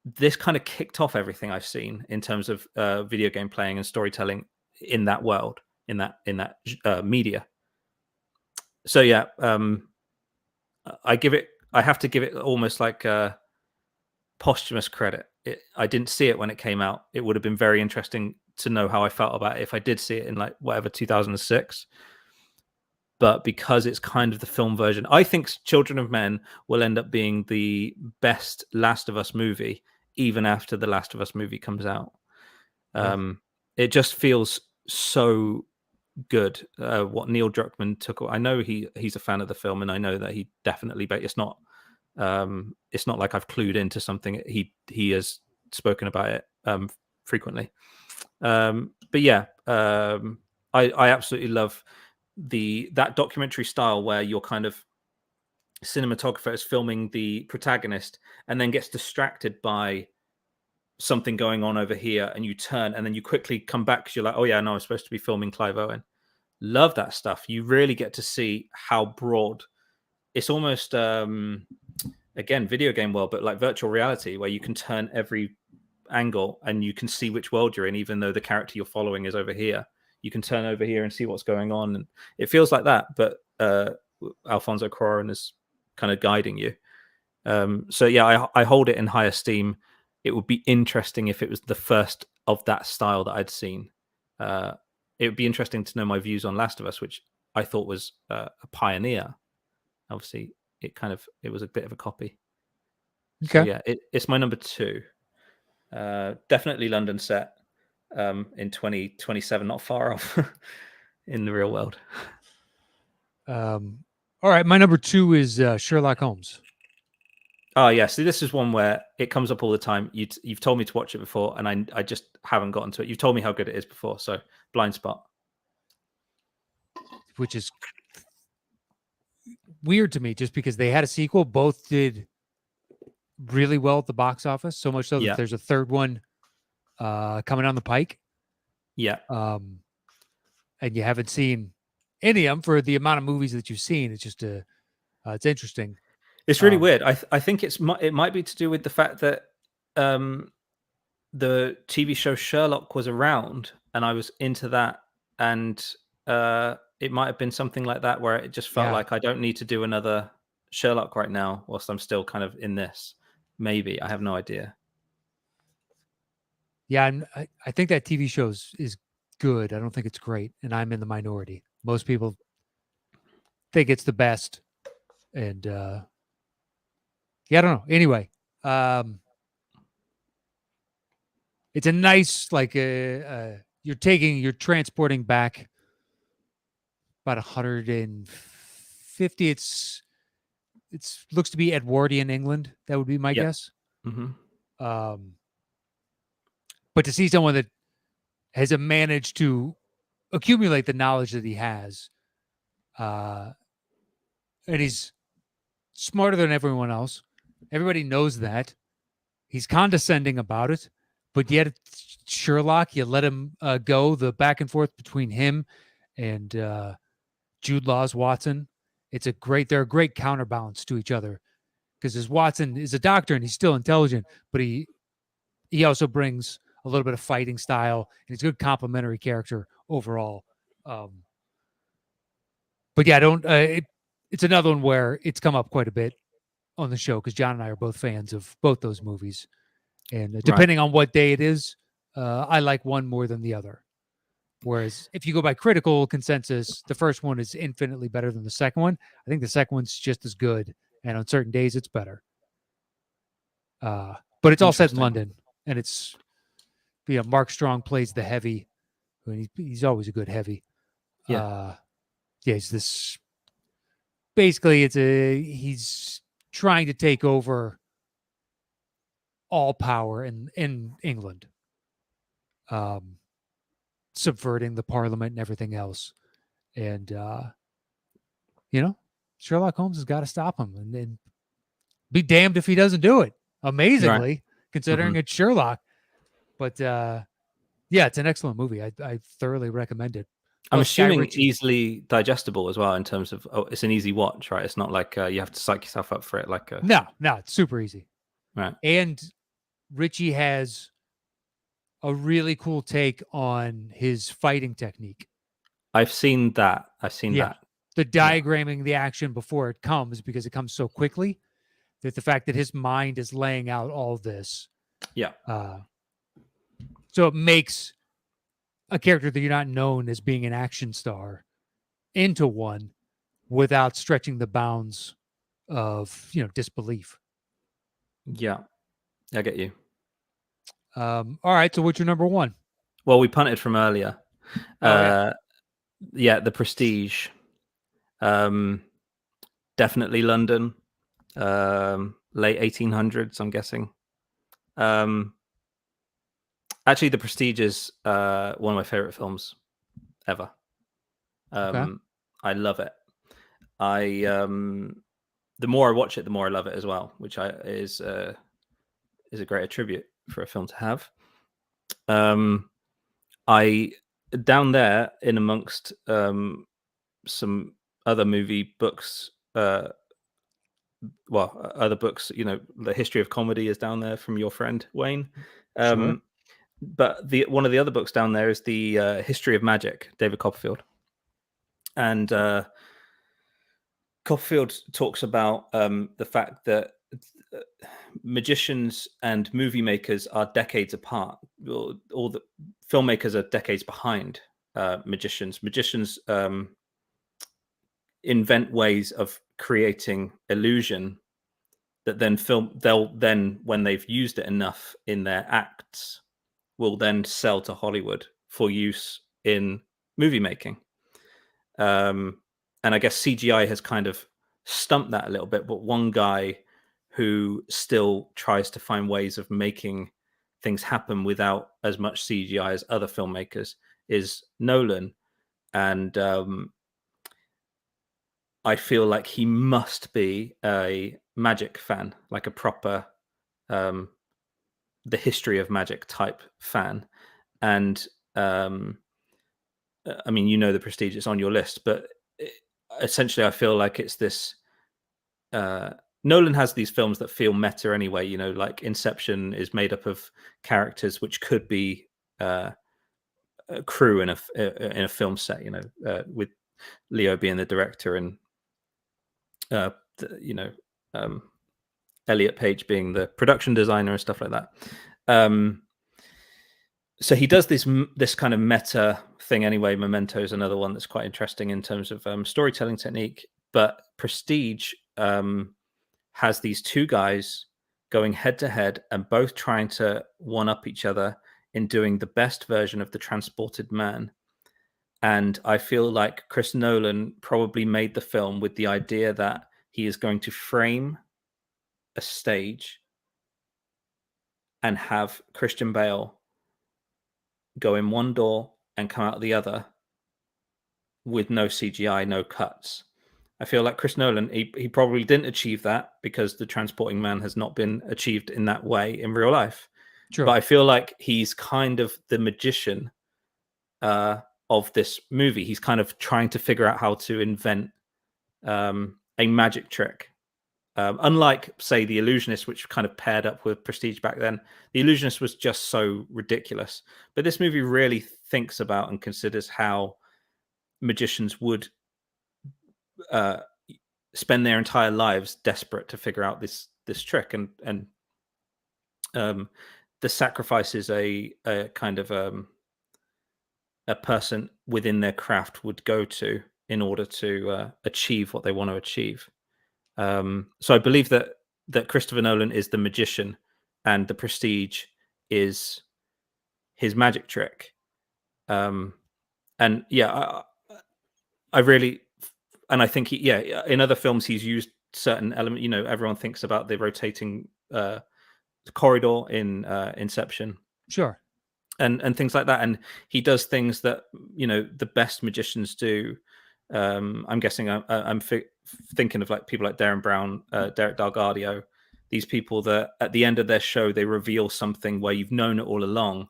this kind of kicked off everything I've seen in terms of video game playing and storytelling in that world, in that media. So yeah, I have to give it almost like posthumous credit. I didn't see it when it came out. It would have been very interesting to know how I felt about it if I did see it in like whatever 2006. But because it's kind of the film version, I think Children of Men will end up being the best Last of Us movie, even after the Last of Us movie comes out. It just feels so good. What Neil Druckmann took. I know he's a fan of the film, and I know that he definitely. But it's not like I've clued into something. He has spoken about it frequently. But yeah, I absolutely love that documentary style where your kind of cinematographer is filming the protagonist and then gets distracted by something going on over here, and you turn and then you quickly come back because you're like, oh yeah, no, I'm supposed to be filming Clive Owen. Love that stuff. You really get to see how broad it's almost again, video game world, but like virtual reality, where you can turn every angle and you can see which world you're in, even though the character you're following is over here. You can turn over here and see what's going on, and it feels like that. But Alfonso Cuarón is kind of guiding you. So yeah, I hold it in high esteem. It would be interesting if it was the first of that style that I'd seen. It would be interesting to know my views on Last of Us, which I thought was a pioneer. Obviously, it was a bit of a copy. Okay. So yeah, it's my number 2. Definitely London set in 2027, not far off in the real world. All right, my number 2 is Sherlock Holmes. Oh yeah, see, this is one where it comes up all the time. You've told me to watch it before, and I just haven't gotten to it. You've told me how good it is before, so blind spot. Which is weird to me, just because they had a sequel, both did really well at the box office, so much so that there's a third one coming on the pike. Yeah. And you haven't seen any of them for the amount of movies that you've seen. It's just it's interesting. It's really weird. I think it might be to do with the fact that the TV show Sherlock was around, and I was into that, and it might have been something like that where it just felt like I don't need to do another Sherlock right now whilst I'm still kind of in this. Maybe. I have no idea. Yeah, I think that TV show is good. I don't think it's great, and I'm in the minority. Most people think it's the best, and yeah, I don't know. Anyway, it's a nice, like, you're transporting back about 150. It's looks to be Edwardian England. That would be my guess. Mm-hmm. But to see someone that has managed to accumulate the knowledge that he has, and he's smarter than everyone else. Everybody knows that. He's condescending about it, but yet Sherlock, you let him go. The back and forth between him and Jude Law's Watson they're a great counterbalance to each other, because as Watson is a doctor and he's still intelligent, but he also brings a little bit of fighting style, and he's a good complementary character overall. But yeah, I don't. It's another one where it's come up quite a bit on the show because John and I are both fans of both those movies, and depending on what day it is, I like one more than the other. Whereas if you go by critical consensus, the first one is infinitely better than the second one. I think the second one's just as good, and on certain days it's better. But it's all set in London, and it's Mark Strong plays the heavy, and he's always a good heavy. Yeah. It's this. Basically, he's trying to take over all power in England, subverting the Parliament and everything else, and Sherlock Holmes has got to stop him, and be damned if he doesn't do it. Amazingly, considering it's Sherlock, but yeah, it's an excellent movie. I thoroughly recommend it. I'm assuming easily digestible as well in terms of it's an easy watch, right? It's not like you have to psych yourself up for it. No, it's super easy. Right. And Ritchie has a really cool take on his fighting technique. I've seen that. The diagramming the action before it comes, because it comes so quickly, that the fact that his mind is laying out all this. Yeah. So it makes a character that you're not known as being an action star into one without stretching the bounds of, disbelief. Yeah. I get you. All right. So what's your number one? Well, we punted from earlier. The Prestige. Definitely London. Late 1800s, I'm guessing. Actually, The Prestige is one of my favorite films ever. I love it. The more I watch it, the more I love it as well, which is a great attribute for a film to have. I down there in amongst some other movie books, other books, the history of comedy is down there from your friend Wayne. Sure. But one of the other books down there is the History of Magic, David Copperfield. And Copperfield talks about the fact that magicians and movie makers are decades apart. All the filmmakers are decades behind magicians. Magicians invent ways of creating illusion that then they'll then, when they've used it enough in their acts, will then sell to Hollywood for use in movie making. And I guess CGI has kind of stumped that a little bit, but one guy who still tries to find ways of making things happen without as much CGI as other filmmakers is Nolan. And I feel like he must be a magic fan, like a proper the history of magic type fan. And I mean, The Prestige is on your list, but essentially I feel like it's this Nolan has these films that feel meta anyway, like Inception is made up of characters which could be a crew in a film set, with Leo being the director and Elliot Page being the production designer and stuff like that. So he does this kind of meta thing anyway. Memento is another one that's quite interesting in terms of storytelling technique. But Prestige has these two guys going head to head and both trying to one up each other in doing the best version of the transported man. And I feel like Chris Nolan probably made the film with the idea that he is going to frame a stage and have Christian Bale go in one door and come out the other with no CGI, no cuts. I feel like Chris Nolan, he probably didn't achieve that because the transporting man has not been achieved in that way in real life. True. But I feel like he's kind of the magician of this movie. He's kind of trying to figure out how to invent a magic trick. Unlike, say, The Illusionist, which kind of paired up with Prestige back then, The Illusionist was just so ridiculous. But this movie really thinks about and considers how magicians would spend their entire lives desperate to figure out this trick, and the sacrifice is a kind of a person within their craft would go to in order to achieve what they want to achieve. So I believe that Christopher Nolan is the magician, and the Prestige is his magic trick. And yeah, I really, and I think in other films he's used certain element. Everyone thinks about the rotating corridor in Inception, Sure. and things like that, and he does things that the best magicians do. I'm guessing I'm thinking of like people like Darren Brown, Derek Dalgardio, these people that at the end of their show they reveal something where you've known it all along.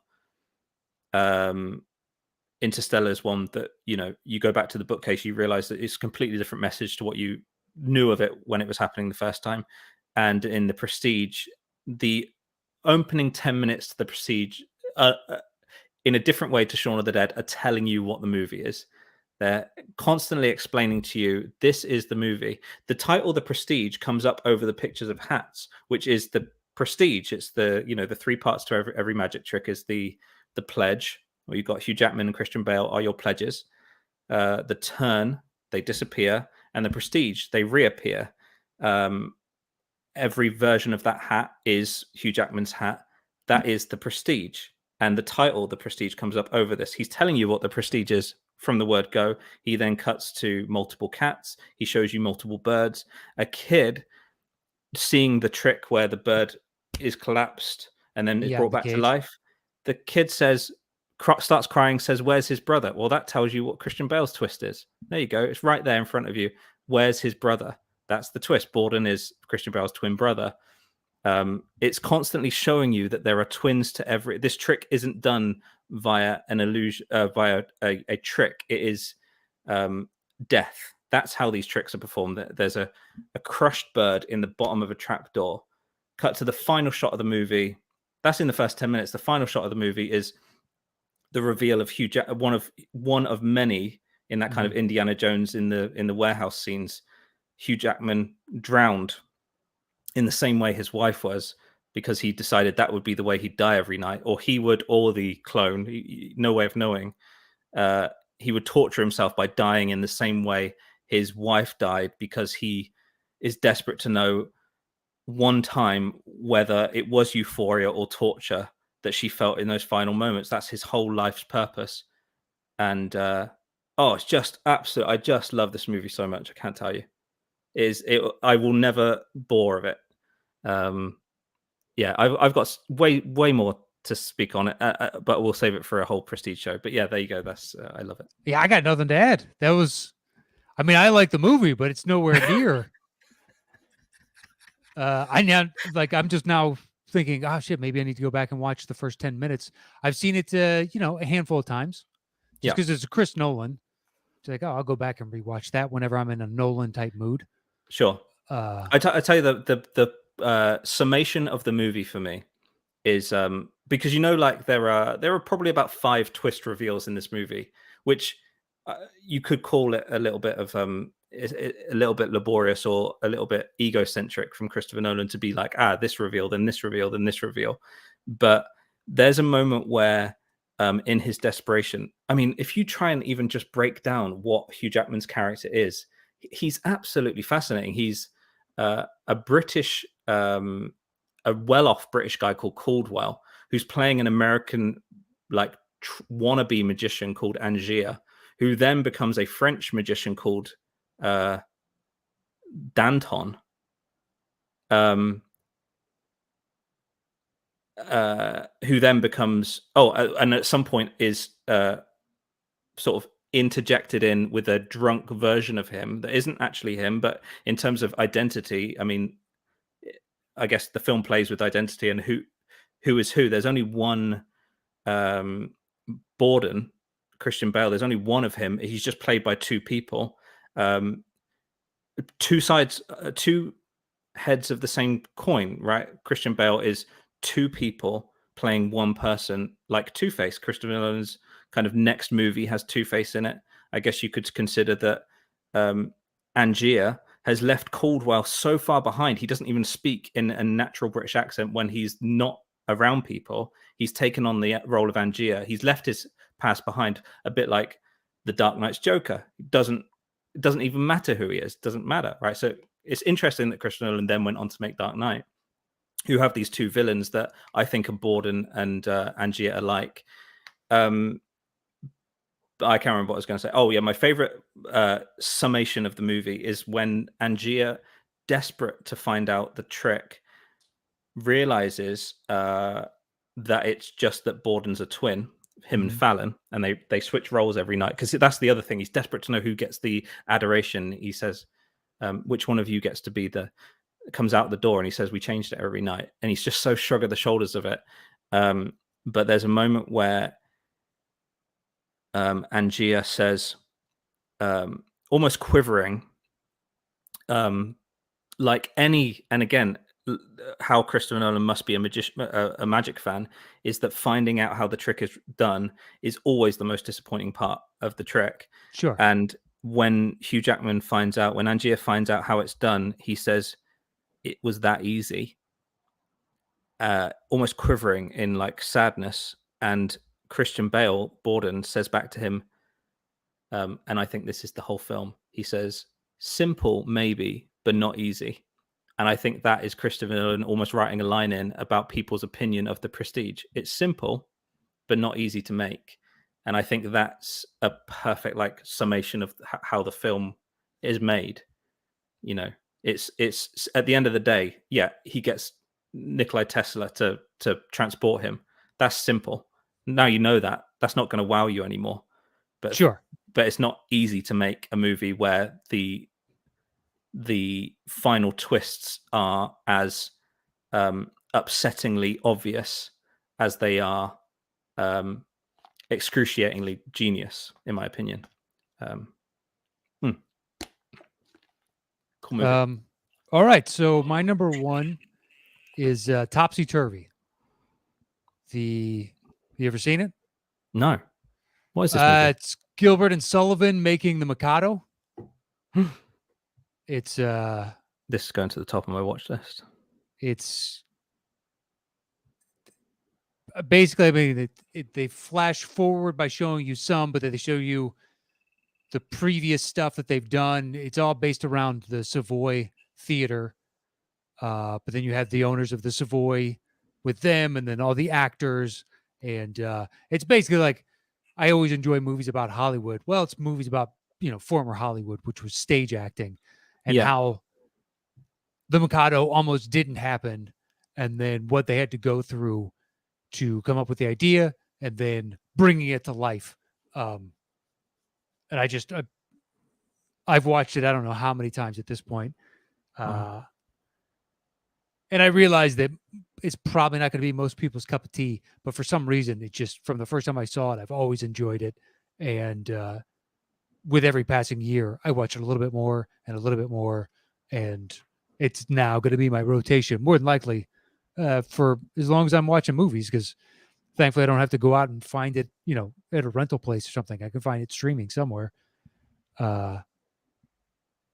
Interstellar is one that you go back to the bookcase, you realize that it's a completely different message to what you knew of it when it was happening the first time. And in the Prestige, the opening 10 minutes to the Prestige, in a different way to Shaun of the Dead, are telling you what the movie is. They're constantly explaining to you, this is the movie. The title, The Prestige, comes up over the pictures of hats, which is the Prestige. It's the the three parts to every magic trick is the pledge, where you've got Hugh Jackman and Christian Bale are your pledges. The turn, they disappear, and the Prestige, they reappear. Every version of that hat is Hugh Jackman's hat. That is the Prestige. And the title, The Prestige, comes up over this. He's telling you what the Prestige is from the word go. He then cuts to multiple cats. He shows you multiple birds. A kid seeing the trick where the bird is collapsed and then is brought back to life. The kid starts crying, says, "Where's his brother?" Well, that tells you what Christian Bale's twist is. There you go. It's right there in front of you. Where's his brother? That's the twist. Borden is Christian Bale's twin brother. It's constantly showing you that there are twins to every. This trick isn't done via an illusion, via a trick. It is death. That's how these tricks are performed. There's a crushed bird in the bottom of a trapdoor. Cut to the final shot of the movie. That's in the first 10 minutes. The final shot of the movie is the reveal of Hugh Jackman, one of many in that kind of Indiana Jones in the warehouse scenes. Hugh Jackman drowned in the same way his wife was, because he decided that would be the way he'd die every night, or he would, or the clone, no way of knowing, he would torture himself by dying in the same way his wife died, because he is desperate to know one time whether it was euphoria or torture that she felt in those final moments. That's his whole life's purpose. And it's just absolute. I just love this movie so much. I can't tell you. I will never bore of it. I've got way more to speak on it, but we'll save it for a whole Prestige show. But yeah, there you go. That's I love it. Yeah, I got nothing to add. That was, I mean, I like the movie, but it's nowhere near. I'm just now thinking, oh shit, maybe I need to go back and watch the first 10 minutes. I've seen it, a handful of times, just because it's a Chris Nolan. It's like, oh, I'll go back and rewatch that whenever I'm in a Nolan type mood. Sure. I tell you the summation of the movie for me is because like there are probably about 5 twist reveals in this movie, which you could call it a little bit of a little bit laborious or a little bit egocentric from Christopher Nolan to be like, this reveal, then this reveal, then this reveal. But there's a moment where in his desperation, I mean, if you try and even just break down what Hugh Jackman's character is, he's absolutely fascinating. He's a British, a well-off British guy called Caldwell, who's playing an American wannabe magician called Angier, who then becomes a French magician called Danton. Who then becomes and at some point is sort of interjected in with a drunk version of him that isn't actually him, but in terms of identity, I mean, I guess the film plays with identity and who is who. There's only one Borden, Christian Bale. There's only one of him. He's just played by 2 people. two sides, two heads of the same coin, right? Christian Bale is two people playing one person, like Two-Face. Christopher Nolan's kind of next movie has Two-Face in it. I guess you could consider that Angier has left Caldwell so far behind. He doesn't even speak in a natural British accent when he's not around people. He's taken on the role of Angier. He's left his past behind, a bit like the Dark Knight's Joker. It doesn't even matter who he is. Doesn't matter, right? So it's interesting that Christopher Nolan then went on to make Dark Knight, who have these two villains that I think are Borden and Angier alike. I can't remember what I was going to say. Oh, yeah, my favorite summation of the movie is when Angier, desperate to find out the trick, realizes that it's just that Borden's a twin, him and Fallon, and they switch roles every night, because that's the other thing. He's desperate to know who gets the adoration. He says, which one of you gets to be comes out the door, and he says, we changed it every night. And he's just so shrug of the shoulders of it. But there's a moment where Angier says, almost quivering, like any, and again, how Christopher Nolan must be a magic fan, is that finding out how the trick is done is always the most disappointing part of the trick. Sure. And when Hugh Jackman when Angier finds out how it's done, he says, it was that easy, almost quivering in like sadness. And Christian Bale, Borden, says back to him, and I think this is the whole film, he says, simple maybe, but not easy. And I think that is Christopher Nolan almost writing a line in about people's opinion of The Prestige. It's simple, but not easy to make. And I think that's a perfect like summation of how the film is made. You know, it's at the end of the day, yeah, he gets Nikolai Tesla to transport him. That's simple. Now you know that. That's not going to wow you anymore. But sure. But it's not easy to make a movie where the final twists are as upsettingly obvious as they are excruciatingly genius, in my opinion. Cool movie. All right, so my number one is Topsy Turvy. You ever seen it? No. What is this movie? It's Gilbert and Sullivan making the Mikado. It's this is going to the top of my watch list. It's basically, I mean, they flash forward by showing you some, but then they show you the previous stuff that they've done. It's all based around the Savoy Theater. But then you have the owners of the Savoy with them, and then all the actors. And it's basically like, I always enjoy movies about Hollywood. Well, it's movies about, former Hollywood, which was stage acting, and how the Mikado almost didn't happen, and then what they had to go through to come up with the idea and then bringing it to life. And I've watched it, I don't know how many times at this point. And I realized that it's probably not going to be most people's cup of tea, but for some reason, it just, from the first time I saw it, I've always enjoyed it. And with every passing year, I watch it a little bit more and a little bit more. And it's now going to be my rotation, more than likely, for as long as I'm watching movies, because thankfully I don't have to go out and find it, at a rental place or something. I can find it streaming somewhere. But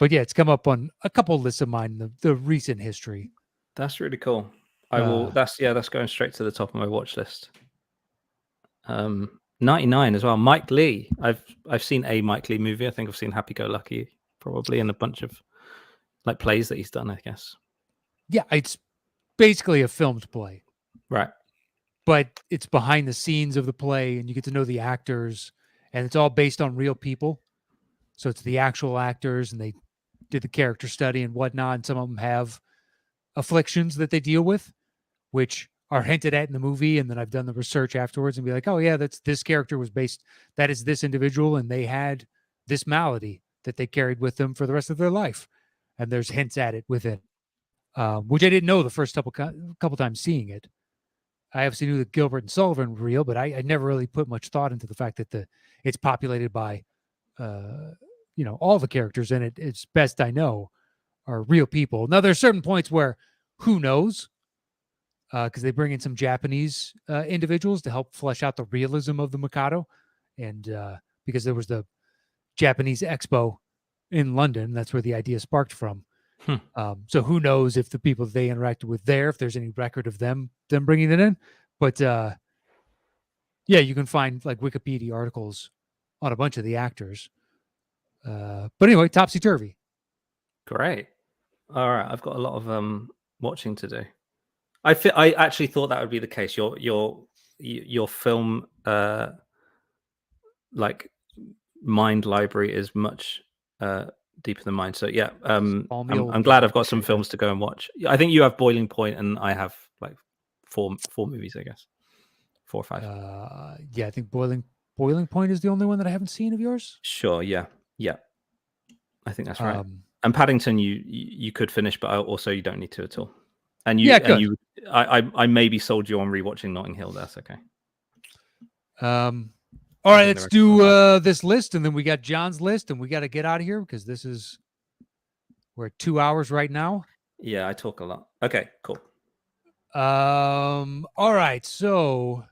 yeah, it's come up on a couple lists of mine, the recent history. That's really cool. That's going straight to the top of my watch list. 99 as well. Mike Leigh. I've seen a Mike Leigh movie. I think I've seen Happy Go Lucky probably, and a bunch of like plays that he's done, I guess. Yeah, it's basically a filmed play. Right. But it's behind the scenes of the play, and you get to know the actors, and it's all based on real people. So it's the actual actors, and they did the character study and whatnot. And some of them have afflictions that they deal with, which are hinted at in the movie. And then I've done the research afterwards and be like, oh yeah, this character was that is this individual, and they had this malady that they carried with them for the rest of their life. And there's hints at it within, which I didn't know the first couple times seeing it. I obviously knew that Gilbert and Sullivan were real, but I never really put much thought into the fact that it's populated by, all the characters in it. It's best I know. are real people. Now, there's certain points where who knows, because they bring in some Japanese individuals to help flesh out the realism of the Mikado, and because there was the Japanese Expo in London, that's where the idea sparked from. So who knows if the people they interacted with there, if there's any record of them bringing it in, but yeah, you can find like Wikipedia articles on a bunch of the actors. But anyway, Topsy Turvy. Great. All right, I've got a lot of watching to do. I actually thought that would be the case. Your film like mind library is much deeper than mine. So yeah, I'm glad I've got some films to go and watch. I think you have Boiling Point, and I have like four movies, I guess, 4 or 5. Yeah, I think Boiling Point is the only one that I haven't seen of yours. Sure. Yeah. I think that's right. And Paddington, you could finish, but also you don't need to at all. And I maybe sold you on rewatching Notting Hill. That's okay. All right, let's do this list, and then we got John's list, and we got to get out of here because we're at 2 hours right now. Yeah, I talk a lot. Okay, cool. All right, so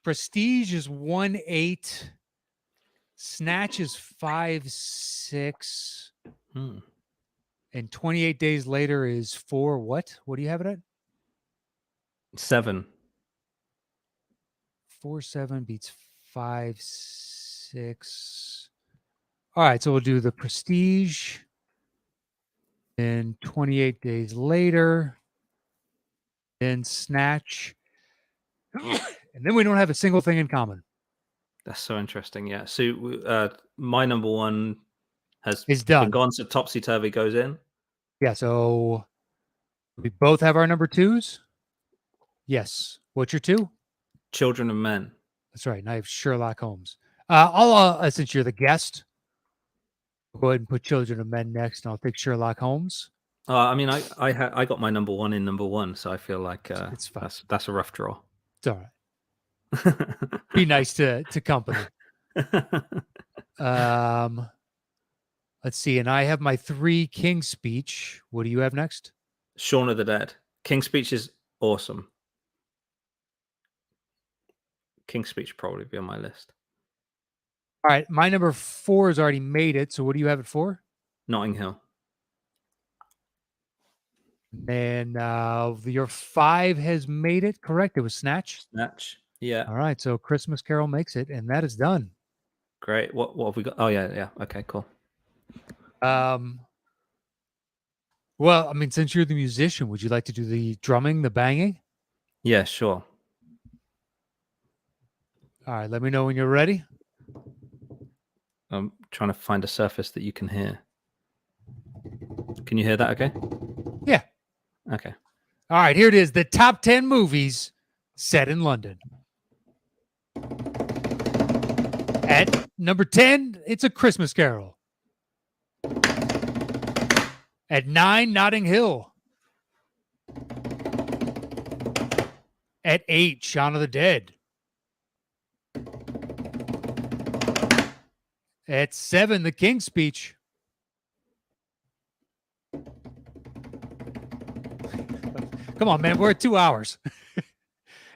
Prestige is 1.8, Snatch is 5.6, and 28 Days Later is 4. What do you have it at? 7. 4.7 beats 5.6. All right, so we'll do the Prestige. Then 28 Days Later. Then Snatch. And then we don't have a single thing in common. That's so interesting. Yeah. So my number one is done. Been gone, so Topsy Turvy goes in. Yeah. So we both have our number 2s. Yes. What's your 2? Children of Men. That's right. And I have Sherlock Holmes. I'll since you're the guest, I'll go ahead and put Children of Men next, and I'll take Sherlock Holmes. I mean, I got my number 1 in number 1, so I feel like it's fine. That's a rough draw. It's all right. Be nice to company. Let's see. And I have my 3 King's Speech. What do you have next? Shaun of the Dead. King's Speech is awesome. King's Speech probably be on my list. All right. My number 4 has already made it. So what do you have it for? Notting Hill. And your 5 has made it. Correct. It was Snatch. Snatch. Yeah. All right. So Christmas Carol makes it, and that is done. Great. What have we got? Oh yeah. Okay, cool. Well, I mean, since you're the musician, would you like to do the drumming, the banging? Yeah, sure. All right. Let me know when you're ready. I'm trying to find a surface that you can hear. Can you hear that okay? Yeah. Okay. All right. Here it is. The top 10 movies set in London. At number 10, It's a Christmas Carol. At 9, Notting Hill. At 8, Shaun of the Dead. At 7, The King's Speech. Come on, man. We're at 2 hours.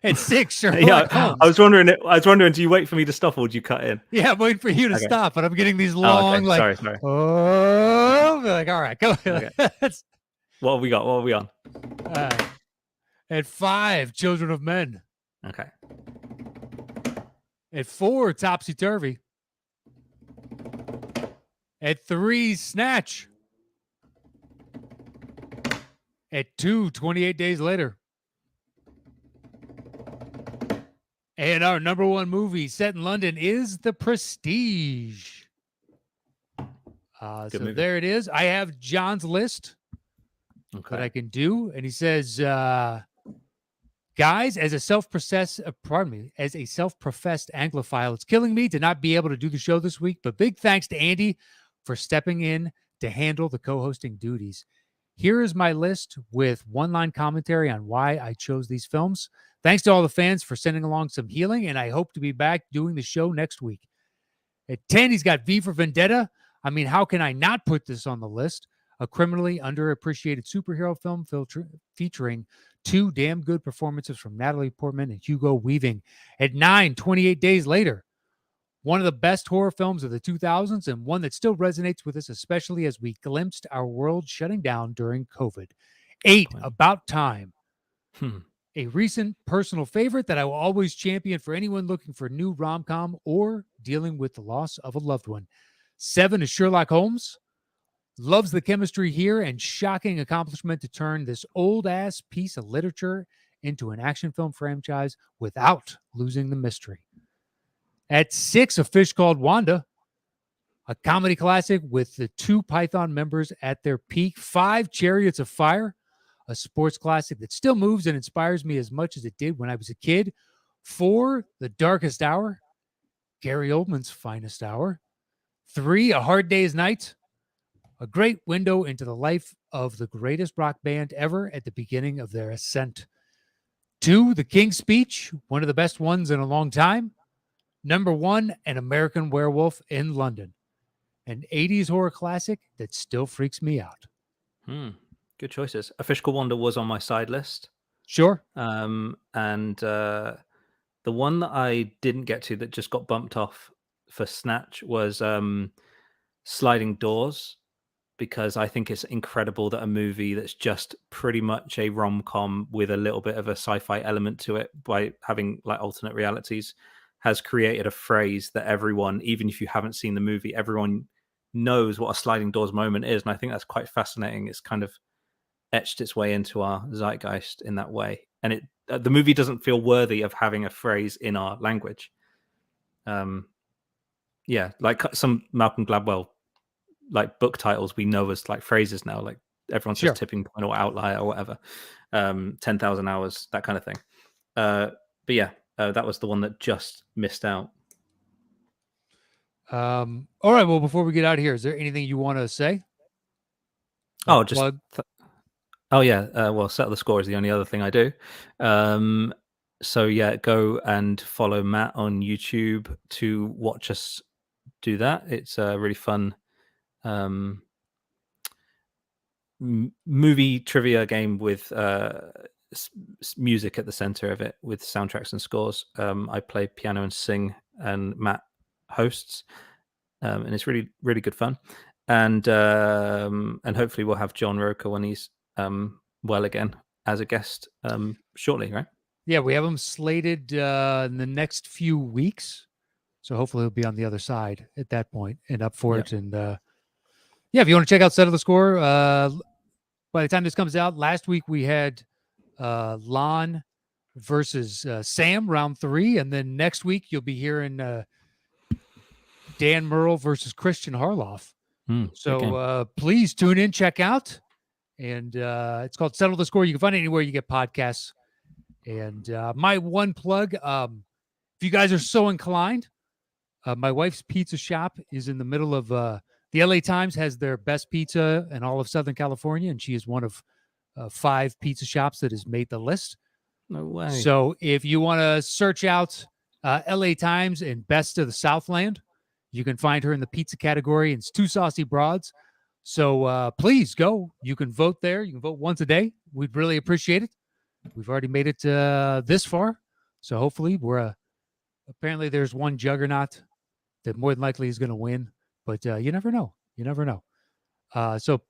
At 6, Sherlock Holmes. I was wondering, do you wait for me to stop or do you cut in? Yeah, I'm waiting for you to stop, but I'm getting these long, sorry. Oh, like, all right, go. Okay. What have we got? What are we on? At 5, Children of Men. Okay. At 4, Topsy Turvy. At 3, Snatch. At 2, 28 Days Later. And our number 1 movie set in London is The Prestige. So movie. There it is. I have John's list that I can do. And he says, guys, as a self-professed Anglophile, it's killing me to not be able to do the show this week. But big thanks to Andy for stepping in to handle the co-hosting duties. Here is my list with one-line commentary on why I chose these films. Thanks to all the fans for sending along some healing, and I hope to be back doing the show next week. At 10, he's got V for Vendetta. I mean, how can I not put this on the list? a criminally underappreciated superhero film featuring two damn good performances from Natalie Portman and Hugo Weaving. At 28 days later, one of the best horror films of the 2000s and one that still resonates with us, especially as we glimpsed our world shutting down during COVID. 8, About Time. A recent personal favorite that I will always champion for anyone looking for new rom-com or dealing with the loss of a loved one. 7 is Sherlock Holmes. Loves the chemistry here and shocking accomplishment to turn this old-ass piece of literature into an action film franchise without losing the mystery. At 6, A Fish Called Wanda, a comedy classic with the two Python members at their peak. 5, Chariots of Fire, a sports classic that still moves and inspires me as much as it did when I was a kid. 4, The Darkest Hour, Gary Oldman's finest hour. 3, A Hard Day's Night, a great window into the life of the greatest rock band ever at the beginning of their ascent. 2, The King's Speech, one of the best ones in a long time. Number 1, An American Werewolf in London, an 80s horror classic that still freaks me out. Good choices. A Fish Called Wanda was on my side list. Sure. And the one that I didn't get to that just got bumped off for Snatch was Sliding Doors, because I think it's incredible that a movie that's just pretty much a rom-com with a little bit of a sci-fi element to it by having like alternate realities has created a phrase that everyone, even if you haven't seen the movie, everyone knows what a sliding doors moment is. And I think that's quite fascinating. It's kind of etched its way into our zeitgeist in that way. And the movie doesn't feel worthy of having a phrase in our language. Yeah, like some Malcolm Gladwell like book titles we know as like phrases now, like everyone says tipping point or outlier or whatever, 10,000 hours, that kind of thing. But yeah, that was the one that just missed out. All right, well, before we get out of here, is there anything you want to say? Well, Settle the Score is the only other thing I do. So yeah, go and follow Matt on YouTube to watch us do that. It's a really fun movie trivia game with music at the center of it, with soundtracks and scores. I play piano and sing, and Matt hosts, and it's really, really good fun. And hopefully we'll have John Rocha when he's well again as a guest shortly, right? Yeah, we have him slated in the next few weeks, so hopefully he'll be on the other side at that point and up for it. And yeah, if you want to check out Settle the Score, by the time this comes out, last week we had Lon versus Sam, round 3, and then next week you'll be hearing Dan Murrell versus Christian Harloff. So please tune in, check out, and it's called Settle the Score. You can find it anywhere you get podcasts. And my one plug, if you guys are so inclined, my wife's pizza shop is in the middle of the LA Times has their best pizza in all of Southern California, and she is one of 5 pizza shops that has made the list. No way. So if you want to search out LA Times and Best of the Southland, you can find her in the pizza category. It's 2 Saucy Broads. So please go. You can vote there. You can vote once a day. We'd really appreciate it. We've already made it this far. So hopefully apparently there's one juggernaut that more than likely is going to win. But you never know. You never know. So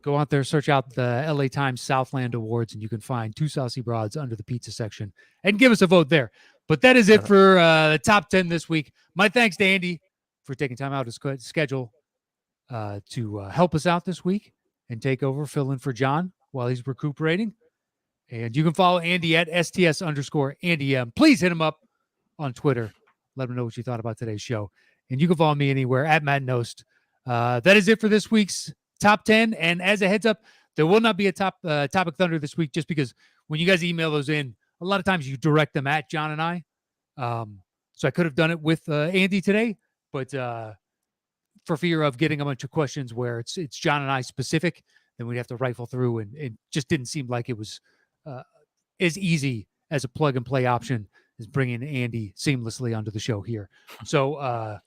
go out there, search out the LA Times Southland Awards, and you can find 2 Saucy Broads under the pizza section and give us a vote there. But that is it for the top 10 this week. My thanks to Andy for taking time out of his schedule to help us out this week and take over, fill in for John while he's recuperating. And you can follow Andy at STS_AndyM. Please hit him up on Twitter. Let him know what you thought about today's show. And you can follow me anywhere at Matt Knost. That is it for this week's top 10. And as a heads up, there will not be a Topic Thunder this week, just because when you guys email those in, a lot of times you direct them at John and I. So I could have done it with Andy today, but for fear of getting a bunch of questions where it's John and I specific, then we'd have to rifle through, and it just didn't seem like it was as easy as a plug and play option as bringing Andy seamlessly onto the show here. So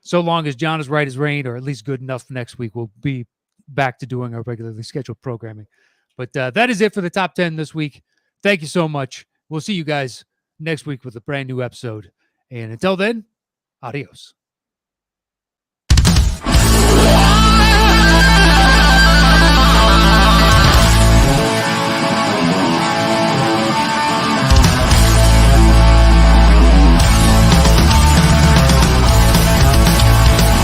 so long as John is right as rain, or at least good enough next week, we'll be back to doing our regularly scheduled programming. But that is it for the top 10 this week. Thank you so much. We'll see you guys next week with a brand new episode. And until then, adios.